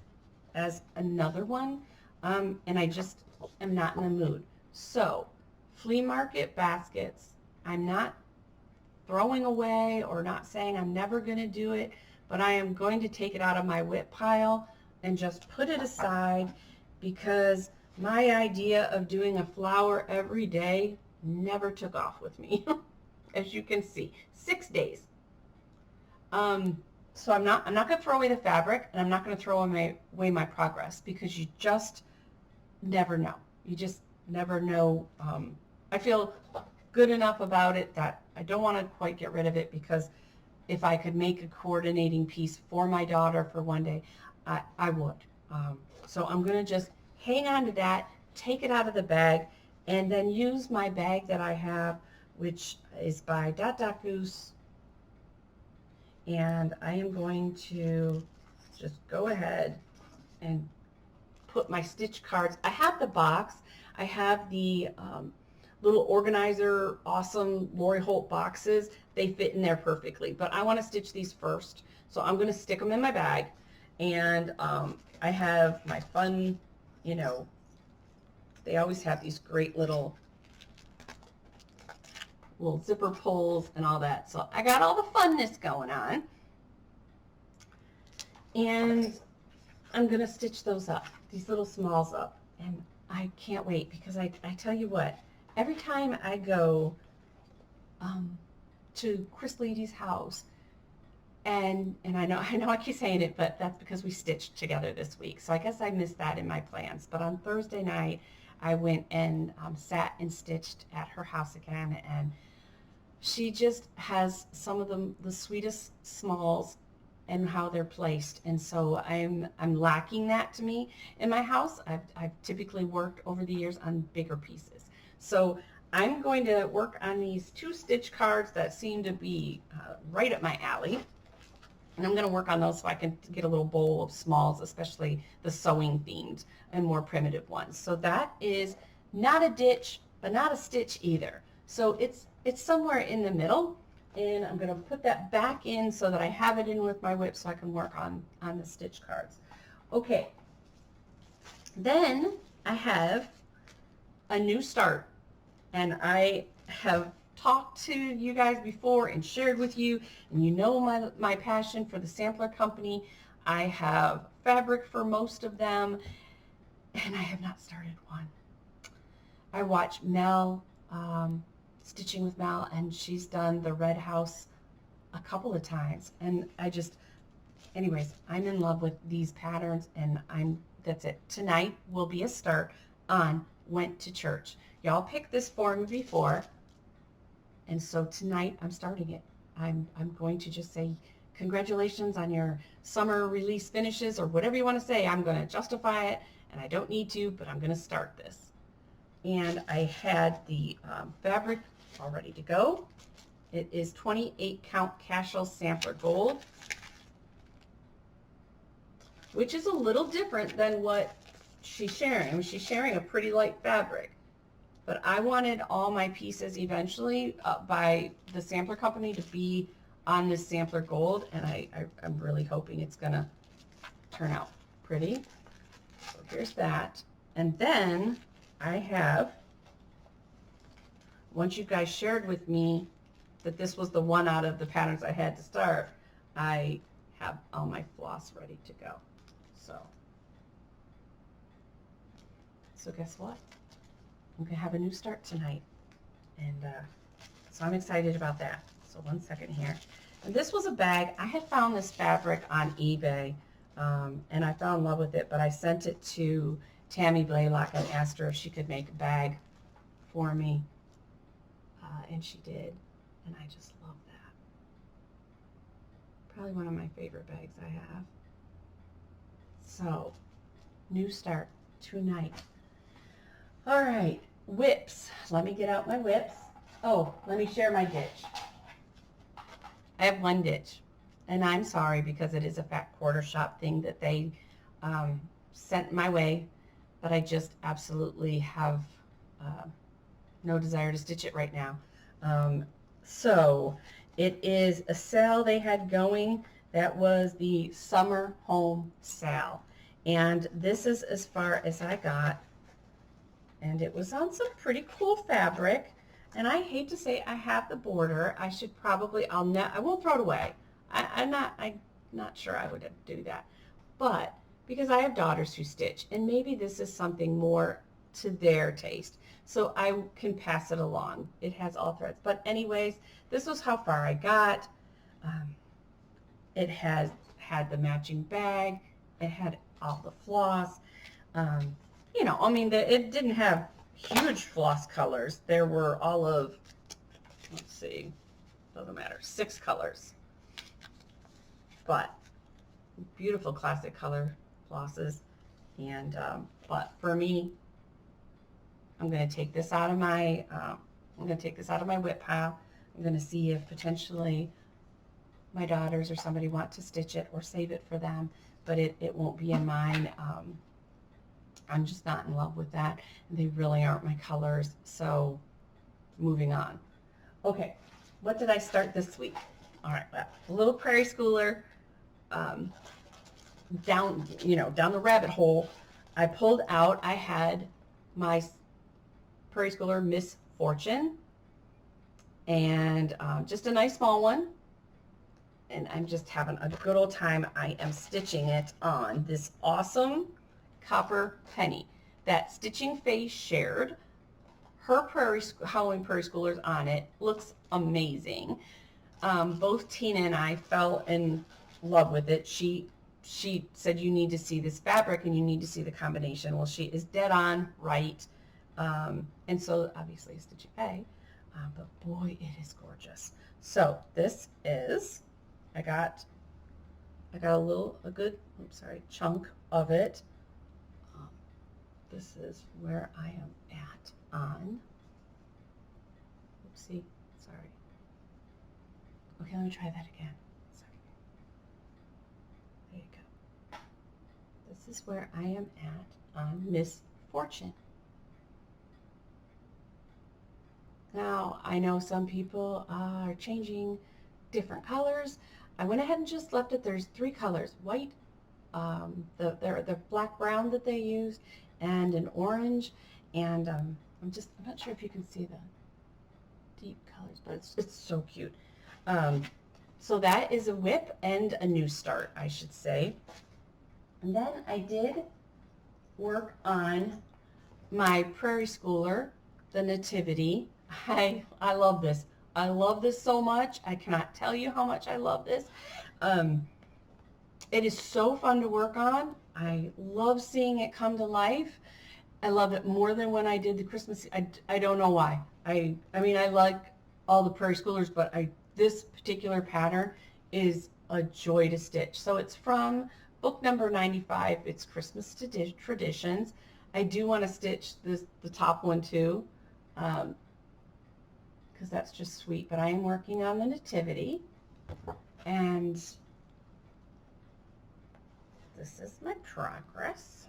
as another one, and I just am not in the mood. So flea market baskets, I'm not throwing away or not saying I'm never going to do it, but I am going to take it out of my WIP pile and just put it aside, because my idea of doing a flower every day never took off with me. As you can see, 6 days. So I'm not going to throw away the fabric, and I'm not going to throw away my progress, because you just never know. You just never know. I feel good enough about it that I don't want to quite get rid of it, because if I could make a coordinating piece for my daughter for one day, I would. So I'm going to just hang on to that, take it out of the bag, and then use my bag that I have, which is by Dot Dot Goose. And I am going to just go ahead and put my stitch cards. I have the box. I have the little organizer, awesome Lori Holt boxes. They fit in there perfectly, but I want to stitch these first. So I'm going to stick them in my bag. And I have my fun, you know, they always have these great little zipper pulls and all that. So I got all the funness going on. And I'm going to stitch those up, these little smalls up. And I can't wait, because I tell you what, every time I go to Chris Lady's house, and I know I keep saying it, but that's because we stitched together this week. So I guess I missed that in my plans. But on Thursday night, I went and sat and stitched at her house again, and she just has some of the sweetest smalls and how they're placed. And so I'm lacking that to me in my house. I've typically worked over the years on bigger pieces. So I'm going to work on these 2 stitch cards that seem to be right up my alley. And I'm going to work on those so I can get a little bowl of smalls, especially the sewing themed and more primitive ones. So that is not a ditch, but not a stitch either. So it's somewhere in the middle. And I'm going to put that back in so that I have it in with my WIP so I can work on the stitch cards. Okay. Then I have a new start. And I have talked to you guys before and shared with you, and you know my passion for the sampler company. I have fabric for most of them, and I have not started one. I watch Mel, Stitching with Mel, and she's done the Red House a couple of times, and anyways, I'm in love with these patterns, and that's it. Tonight will be a start on Went to Church. Y'all picked this for me before, and so tonight I'm starting it. I'm going to just say congratulations on your summer release finishes, or whatever you want to say. I'm going to justify it, and I don't need to, but I'm going to start this. And I had the fabric all ready to go. It is 28 count Cashel Sampler Gold, which is a little different than what she's sharing. I mean, she's sharing a pretty light fabric. But I wanted all my pieces eventually by the sampler company to be on this sampler gold, and I'm really hoping it's going to turn out pretty. So here's that. And then I have, once you guys shared with me that this was the one out of the patterns I had to start, I have all my floss ready to go. So guess what? I'm going to have a new start tonight. And So I'm excited about that. So one second here. And this was a bag. I had found this fabric on eBay, and I fell in love with it, but I sent it to Tammy Blaylock and asked her if she could make a bag for me, and she did, and I just love that. Probably one of my favorite bags I have. So, new start tonight. All right, whips. Let me get out my whips. Oh, let me share my ditch. I have one ditch, and I'm sorry because it is a fat quarter shop thing that they sent my way, but I just absolutely have no desire to stitch it right now. So it is a sale they had going. That was the summer home sale, and this is as far as I got, and it was on some pretty cool fabric. And I hate to say I have the border. I should probably, I won't throw it away. I'm not sure I would do that. But because I have daughters who stitch, and maybe this is something more to their taste, so I can pass it along. It has all threads. But anyways, this was how far I got. It had the matching bag. It had all the floss. You know, I mean, it didn't have huge floss colors. There were all of, let's see, doesn't matter, 6 colors. But beautiful classic color flosses. And but for me, I'm going to take this out of my whip pile. I'm going to see if potentially my daughters or somebody want to stitch it or save it for them, but it won't be in mine. I'm just not in love with that, and they really aren't my colors, so moving on. Okay, what did I start this week? All right, well, a little prairie schooler, down the rabbit hole. I pulled out, I had my prairie schooler Miss Fortune, and just a nice small one, and I'm just having a good old time. I am stitching it on this awesome copper penny that Stitching Face shared. Her Halloween prairie schoolers on it. Looks amazing. Both Tina and I fell in love with it. She said you need to see this fabric and you need to see the combination. Well, she is dead on right. And so obviously Stitching Faye, but boy, it is gorgeous. So this is, I got a good chunk of it. This is where I am at on, oopsie, sorry. Okay, let me try that again. Sorry. There you go. This is where I am at on Miss Fortune. Now, I know some people are changing different colors. I went ahead and just left it. There's 3 colors, white, the black brown that they used, and an orange, and I'm not sure if you can see the deep colors, but it's so cute. So that is a whip and a new start, I should say. And then I did work on my prairie schooler, the Nativity. I love this. I love this so much. I cannot tell you how much I love this. It is so fun to work on. I love seeing it come to life. I love it more than when I did the Christmas. I don't know why. I mean, I like all the prairie schoolers, but this particular pattern is a joy to stitch. So it's from book number 95. It's Christmas Traditions. I do want to stitch the top one too, because that's just sweet. But I am working on the Nativity, and this is my progress.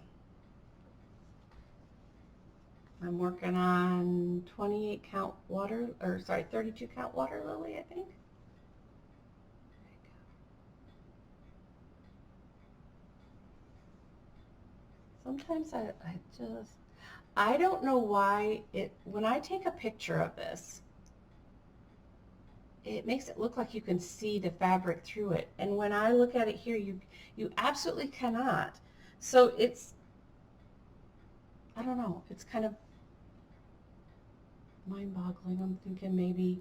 I'm working on 28 count 32 count water lily, I think. Sometimes I don't know why when I take a picture of this, it makes it look like you can see the fabric through it. And when I look at it here, you absolutely cannot. So I don't know, it's kind of mind-boggling. I'm thinking maybe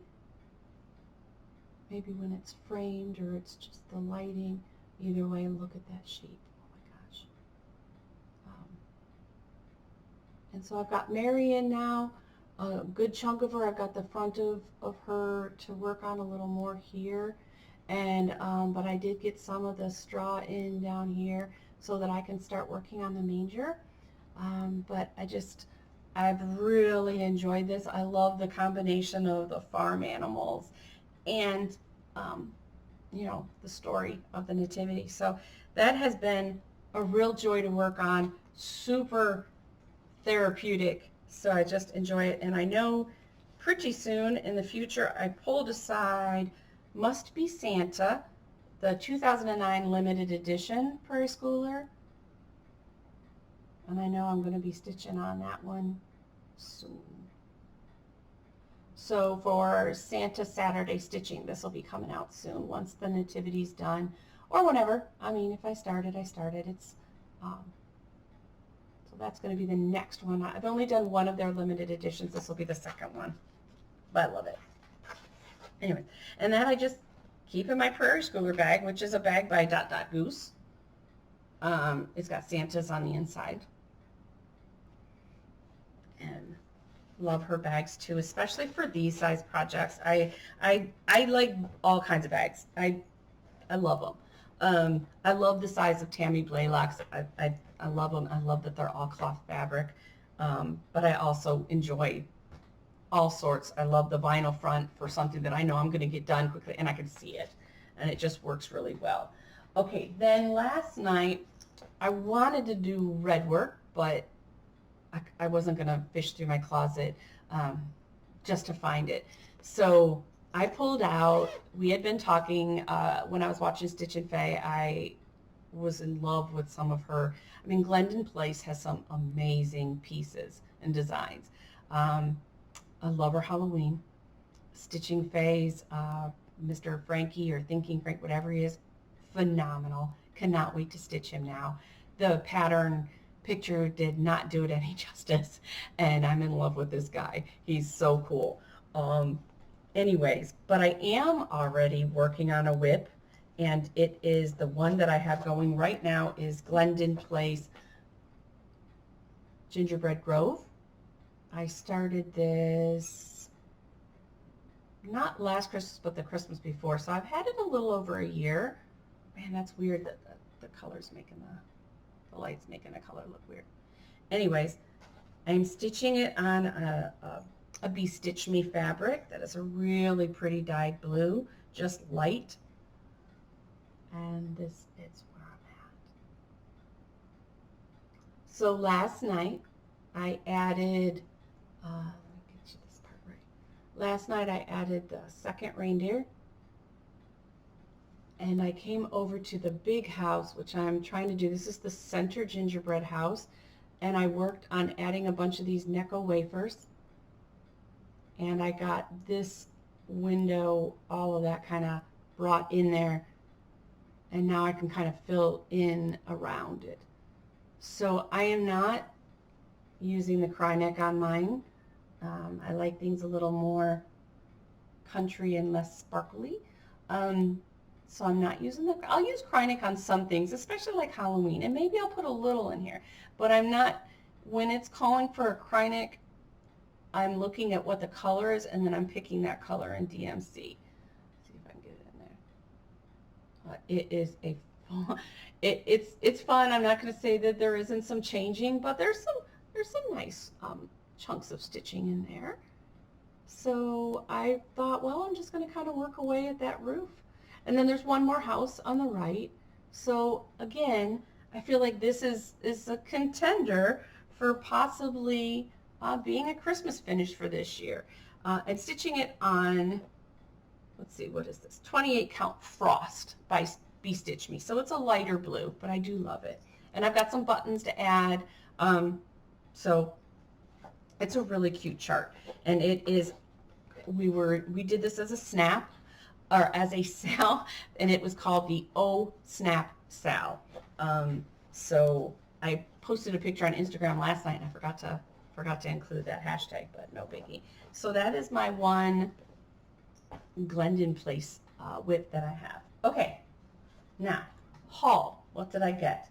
maybe when it's framed or it's just the lighting. Either way, look at that sheep. Oh my gosh. And so I've got Mary in now, a good chunk of her. I've got the front of her to work on a little more here. And but I did get some of the straw in down here so that I can start working on the manger. But I've really enjoyed this. I love the combination of the farm animals and you know, the story of the nativity. So that has been a real joy to work on, super therapeutic. So I just enjoy it. And I know pretty soon in the future, I pulled aside Must Be Santa, the 2009 limited edition Prairie Schooler. And I know I'm going to be stitching on that one soon. So for Santa Saturday stitching, this will be coming out soon once the nativity's done, or whenever. I mean, if I started, I started. It's so that's going to be the next one. I've only done one of their limited editions. This will be the second one, but I love it. Anyway, and that I just keep in my Prairie Schooler bag, which is a bag by Dot Dot Goose. It's got Santas on the inside. And love her bags too, especially for these size projects. I like all kinds of bags. I love them. I love the size of Tammy Blaylock's. I love them. I love that they're all cloth fabric. But I also enjoy all sorts. I love the vinyl front for something that I know I'm going to get done quickly and I can see it. And it just works really well. Okay, then last night I wanted to do red work, but I wasn't going to fish through my closet just to find it. So I pulled out, we had been talking, when I was watching Stitch and Faye, I was in love with some of her. I mean, Glendon Place has some amazing pieces and designs. I love her Halloween. Stitching Faye's Mr. Frankie or Thinking Frank, whatever he is, phenomenal. Cannot wait to stitch him now. The pattern picture did not do it any justice, and I'm in love with this guy. He's so cool. Anyways, but I am already working on a whip, and it is the one that I have going right now is Glendon Place Gingerbread Grove. I started this not last Christmas, but the Christmas before, so I've had it a little over a year. Man, that's weird that the color's making the light's making the color look weird. Anyways, I'm stitching it on a Be Stitch Me fabric that is a really pretty dyed blue, just light. And this is where I'm at. So last night I added, let me get you this part right. Last night I added the second reindeer. And I came over to the big house, which I'm trying to do. This is the center gingerbread house. And I worked on adding a bunch of these Necco wafers. And I got this window, all of that kind of brought in there. And now I can kind of fill in around it. So I am not using the cry neck on mine. I like things a little more country and less sparkly. So I'm not using I'll use cry neck on some things, especially like Halloween, and maybe I'll put a little in here, but I'm not, when it's calling for a cry neck, I'm looking at what the color is, and then I'm picking that color in DMC. Let's see if I can get it in there. It is a fun, it's fun. I'm not going to say that there isn't some changing, but there's some nice chunks of stitching in there. So I thought, well, I'm just going to kind of work away at that roof. And then there's one more house on the right. So again, I feel like this is a contender for possibly being a Christmas finish for this year. And stitching it on, let's see, what is this? 28 count Frost by Be Stitch Me. So it's a lighter blue, but I do love it. And I've got some buttons to add. So it's a really cute chart. And it is, we did this as a snap, or as a sal, and it was called the Oh Snap Sal. So I posted a picture on Instagram last night, and I forgot to include that hashtag, but no biggie. So that is my one Glendon Place width that I have. Okay, now, haul. What did I get?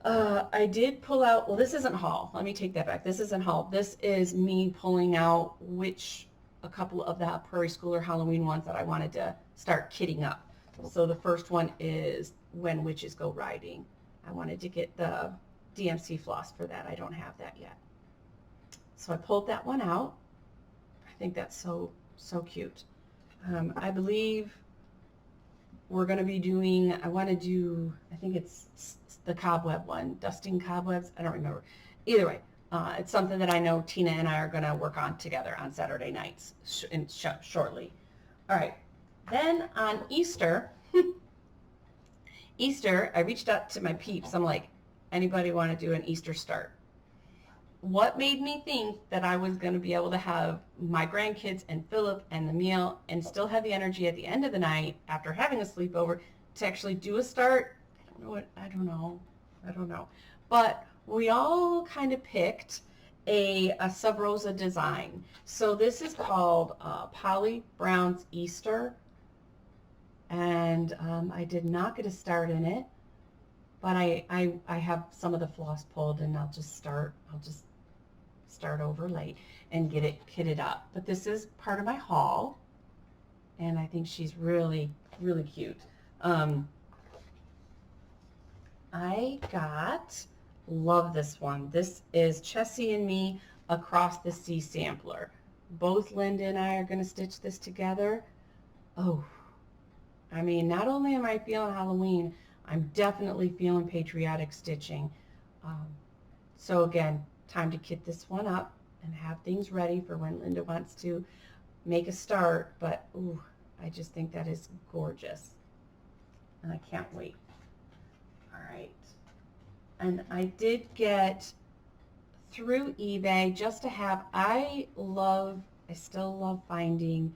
I did pull out, well, this isn't haul. Let me take that back. This isn't haul. This is me pulling out a couple of the Prairie Schooler Halloween ones that I wanted to start kitting up. So the first one is When Witches Go Riding. I wanted to get the DMC floss for that. I don't have that yet. So I pulled that one out. I think that's so cute. I believe we're going to be doing, I think it's the cobweb one, dusting cobwebs. I don't remember. Either way, it's something that I know Tina and I are going to work on together on Saturday nights shortly. All right. Then on Easter, I reached out to my peeps. I'm like, anybody want to do an Easter start? What made me think that I was going to be able to have my grandkids and Philip and the meal and still have the energy at the end of the night after having a sleepover to actually do a start? I don't know. But we all kind of picked a Sub Rosa design. So this is called Polly Brown's Easter. And I did not get a start in it, but I have some of the floss pulled, and I'll just start over late and get it kitted up. But this is part of my haul, and I think she's really cute. Love this one. This is Chessie and Me Across the Sea Sampler. Both Linda and I are going to stitch this together. Oh, I mean, not only am I feeling Halloween, I'm definitely feeling patriotic stitching. So again, time to kit this one up and have things ready for when Linda wants to make a start. But ooh, I just think that is gorgeous, and I can't wait. All right, and I did get through eBay just to have. I still love finding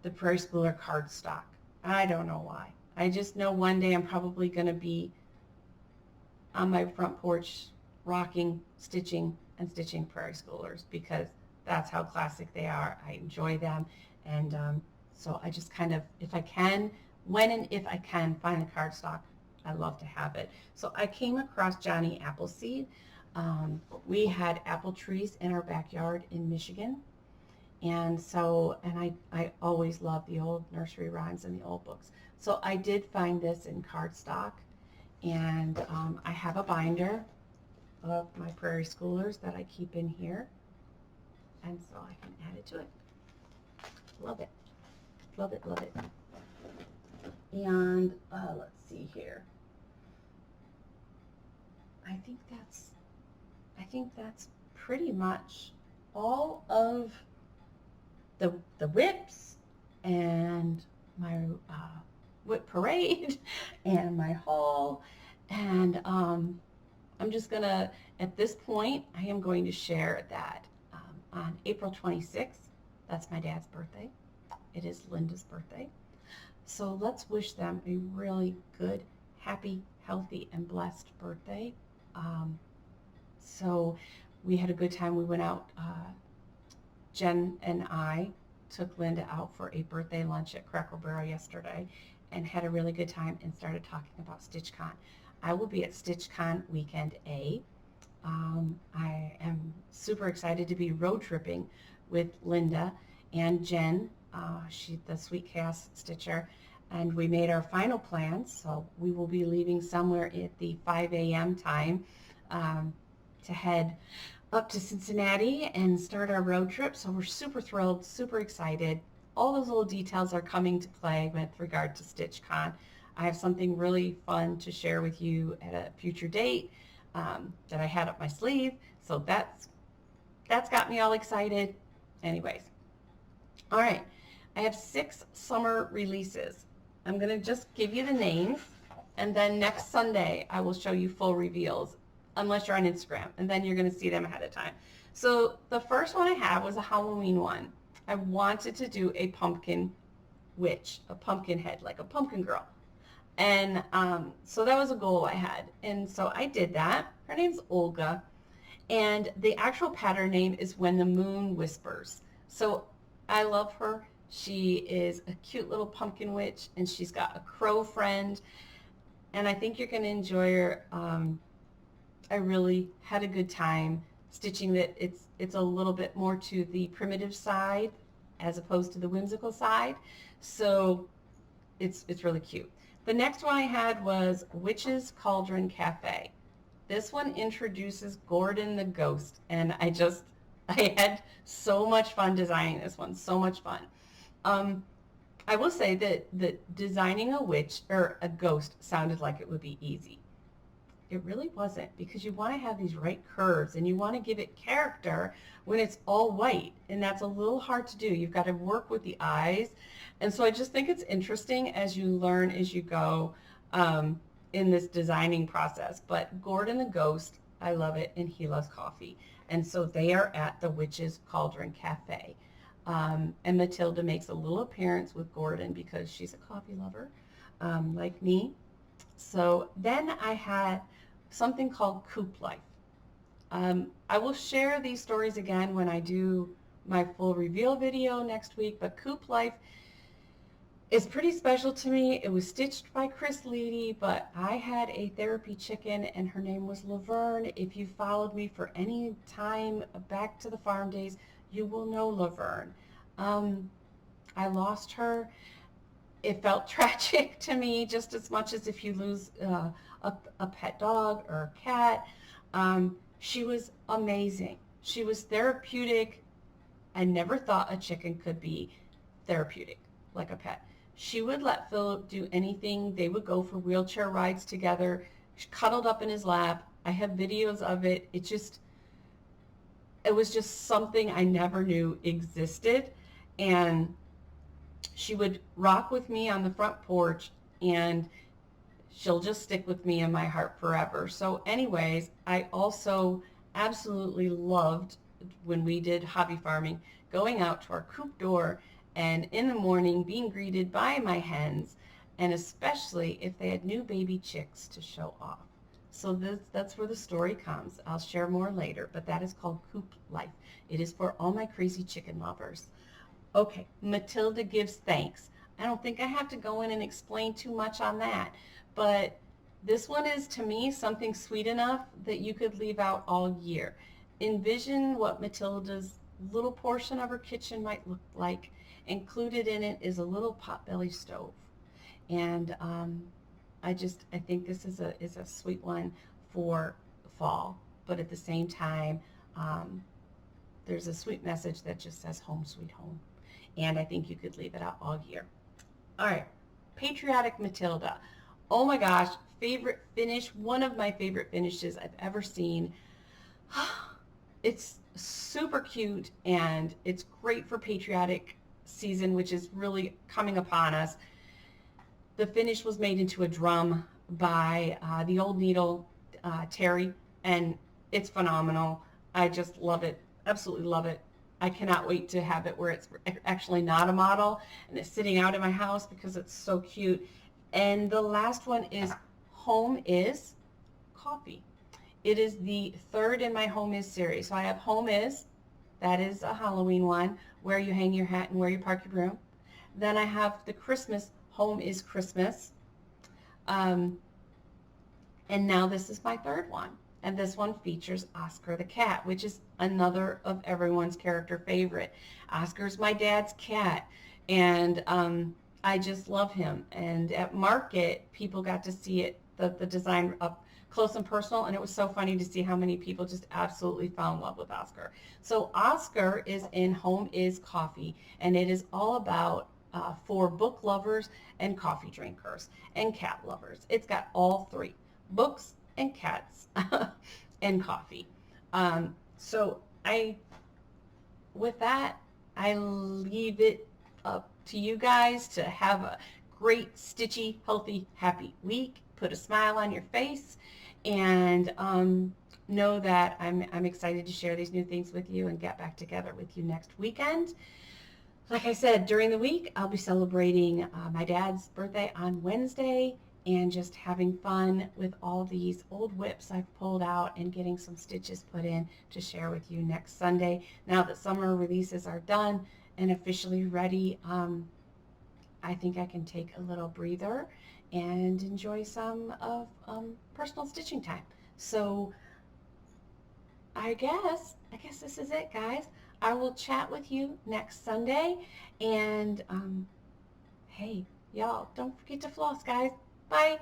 the Prairie Schooler cardstock. I don't know why. I just know one day I'm probably going to be on my front porch rocking, stitching Prairie Schoolers, because that's how classic they are. I enjoy them, and so I just kind of, if I can, when and if I can find the cardstock, I love to have it. So I came across Johnny Appleseed. We had apple trees in our backyard in Michigan, and I always love the old nursery rhymes and the old books. So I did find this in cardstock, and I have a binder of my Prairie Schoolers that I keep in here, and so I can add it to it. Love it. Love it, love it. And let's see here. I think that's pretty much all of the whips and my whip parade and my haul, and I'm just gonna, at this point, I am going to share that on April 26th, that's my dad's birthday. It is Linda's birthday. So let's wish them a really good, happy, healthy, and blessed birthday. So we had a good time. We went out, Jen and I took Linda out for a birthday lunch at Cracker Barrel yesterday and had a really good time and started talking about StitchCon. I will be at StitchCon Weekend A. I am super excited to be road tripping with Linda and Jen, she's the Sweet Chaos Stitcher, and we made our final plans, so we will be leaving somewhere at the 5 a.m. time to head up to Cincinnati and start our road trip. So we're super thrilled, super excited. All those little details are coming to play with regard to StitchCon. I have something really fun to share with you at a future date that I had up my sleeve. So that's got me all excited. Anyways, all right, I have 6 summer releases. I'm going to just give you the names, and then next Sunday I will show you full reveals, unless you're on Instagram, and then you're going to see them ahead of time. So the first one I have was a Halloween one. I wanted to do a pumpkin witch, a pumpkin head, like a pumpkin girl. And so that was a goal I had. And so I did that. Her name's Olga. And the actual pattern name is When the Moon Whispers. So I love her. She is a cute little pumpkin witch, and she's got a crow friend, and I think you're going to enjoy her. I really had a good time stitching it. It's a little bit more to the primitive side as opposed to the whimsical side, so it's really cute. The next one I had was Witch's Cauldron Cafe. This one introduces Gordon the ghost, and I had so much fun designing this one, so much fun. I will say that designing a witch or a ghost sounded like it would be easy. It really wasn't, because you want to have these right curves and you want to give it character when it's all white, and that's a little hard to do. You've got to work with the eyes, and so I just think it's interesting as you learn as you go in this designing process. But Gordon the Ghost, I love it, and he loves coffee, and so they are at the Witch's Cauldron Cafe. And Matilda makes a little appearance with Gordon because she's a coffee lover, like me. So then I had something called Coop Life. I will share these stories again when I do my full reveal video next week, but Coop Life is pretty special to me. It was stitched by Chris Leedy, but I had a therapy chicken and her name was Laverne. If you followed me for any time back to the farm days, you will know Laverne. I lost her. It felt tragic to me just as much as if you lose a pet dog or a cat. She was amazing. She was therapeutic. I never thought a chicken could be therapeutic like a pet. She would let Philip do anything. They would go for wheelchair rides together, cuddled up in his lap. I have videos of it. It was just something I never knew existed. And she would rock with me on the front porch, and she'll just stick with me in my heart forever. So anyways, I also absolutely loved, when we did hobby farming, going out to our coop door and in the morning being greeted by my hens, and especially if they had new baby chicks to show off. So that's where the story comes. I'll share more later, but that is called Coop Life. It is for all my crazy chicken lovers. Okay, Matilda Gives Thanks. I don't think I have to go in and explain too much on that, but this one is, to me, something sweet enough that you could leave out all year. Envision what Matilda's little portion of her kitchen might look like. Included in it is a little potbelly stove, and I think this is a sweet one for fall, but at the same time, there's a sweet message that just says home sweet home, and I think you could leave it out all year. All right, Patriotic Matilda. Oh my gosh, favorite finish, one of my favorite finishes I've ever seen. It's super cute, and it's great for patriotic season, which is really coming upon us. The finish was made into a drum by the Old Needle, Terry, and it's phenomenal. I just love it, absolutely love it. I cannot wait to have it where it's actually not a model and it's sitting out in my house because it's so cute. And the last one is Home Is Coffee. It is the third in my Home Is series. So I have Home Is, that is a Halloween one, where you hang your hat and where you park your broom. Then I have the Christmas, Home Is Christmas. And now this is my third one. And this one features Oscar the cat, which is another of everyone's character favorite. Oscar's my dad's cat, and I just love him. And at market, people got to see it, the design up close and personal, and it was so funny to see how many people just absolutely fell in love with Oscar. So Oscar is in Home Is Coffee, and it is all about for book lovers and coffee drinkers and cat lovers. It's got all three, books and cats and coffee. So with that, I leave it up to you guys to have a great, stitchy, healthy, happy week. Put a smile on your face, and know that I'm excited to share these new things with you and get back together with you next weekend. Like I said, during the week, I'll be celebrating my dad's birthday on Wednesday and just having fun with all these old whips I've pulled out and getting some stitches put in to share with you next Sunday. Now that summer releases are done, and officially ready, I think I can take a little breather and enjoy some of personal stitching time. So I guess this is it, guys. I will chat with you next Sunday, and hey, y'all, don't forget to floss, guys. Bye.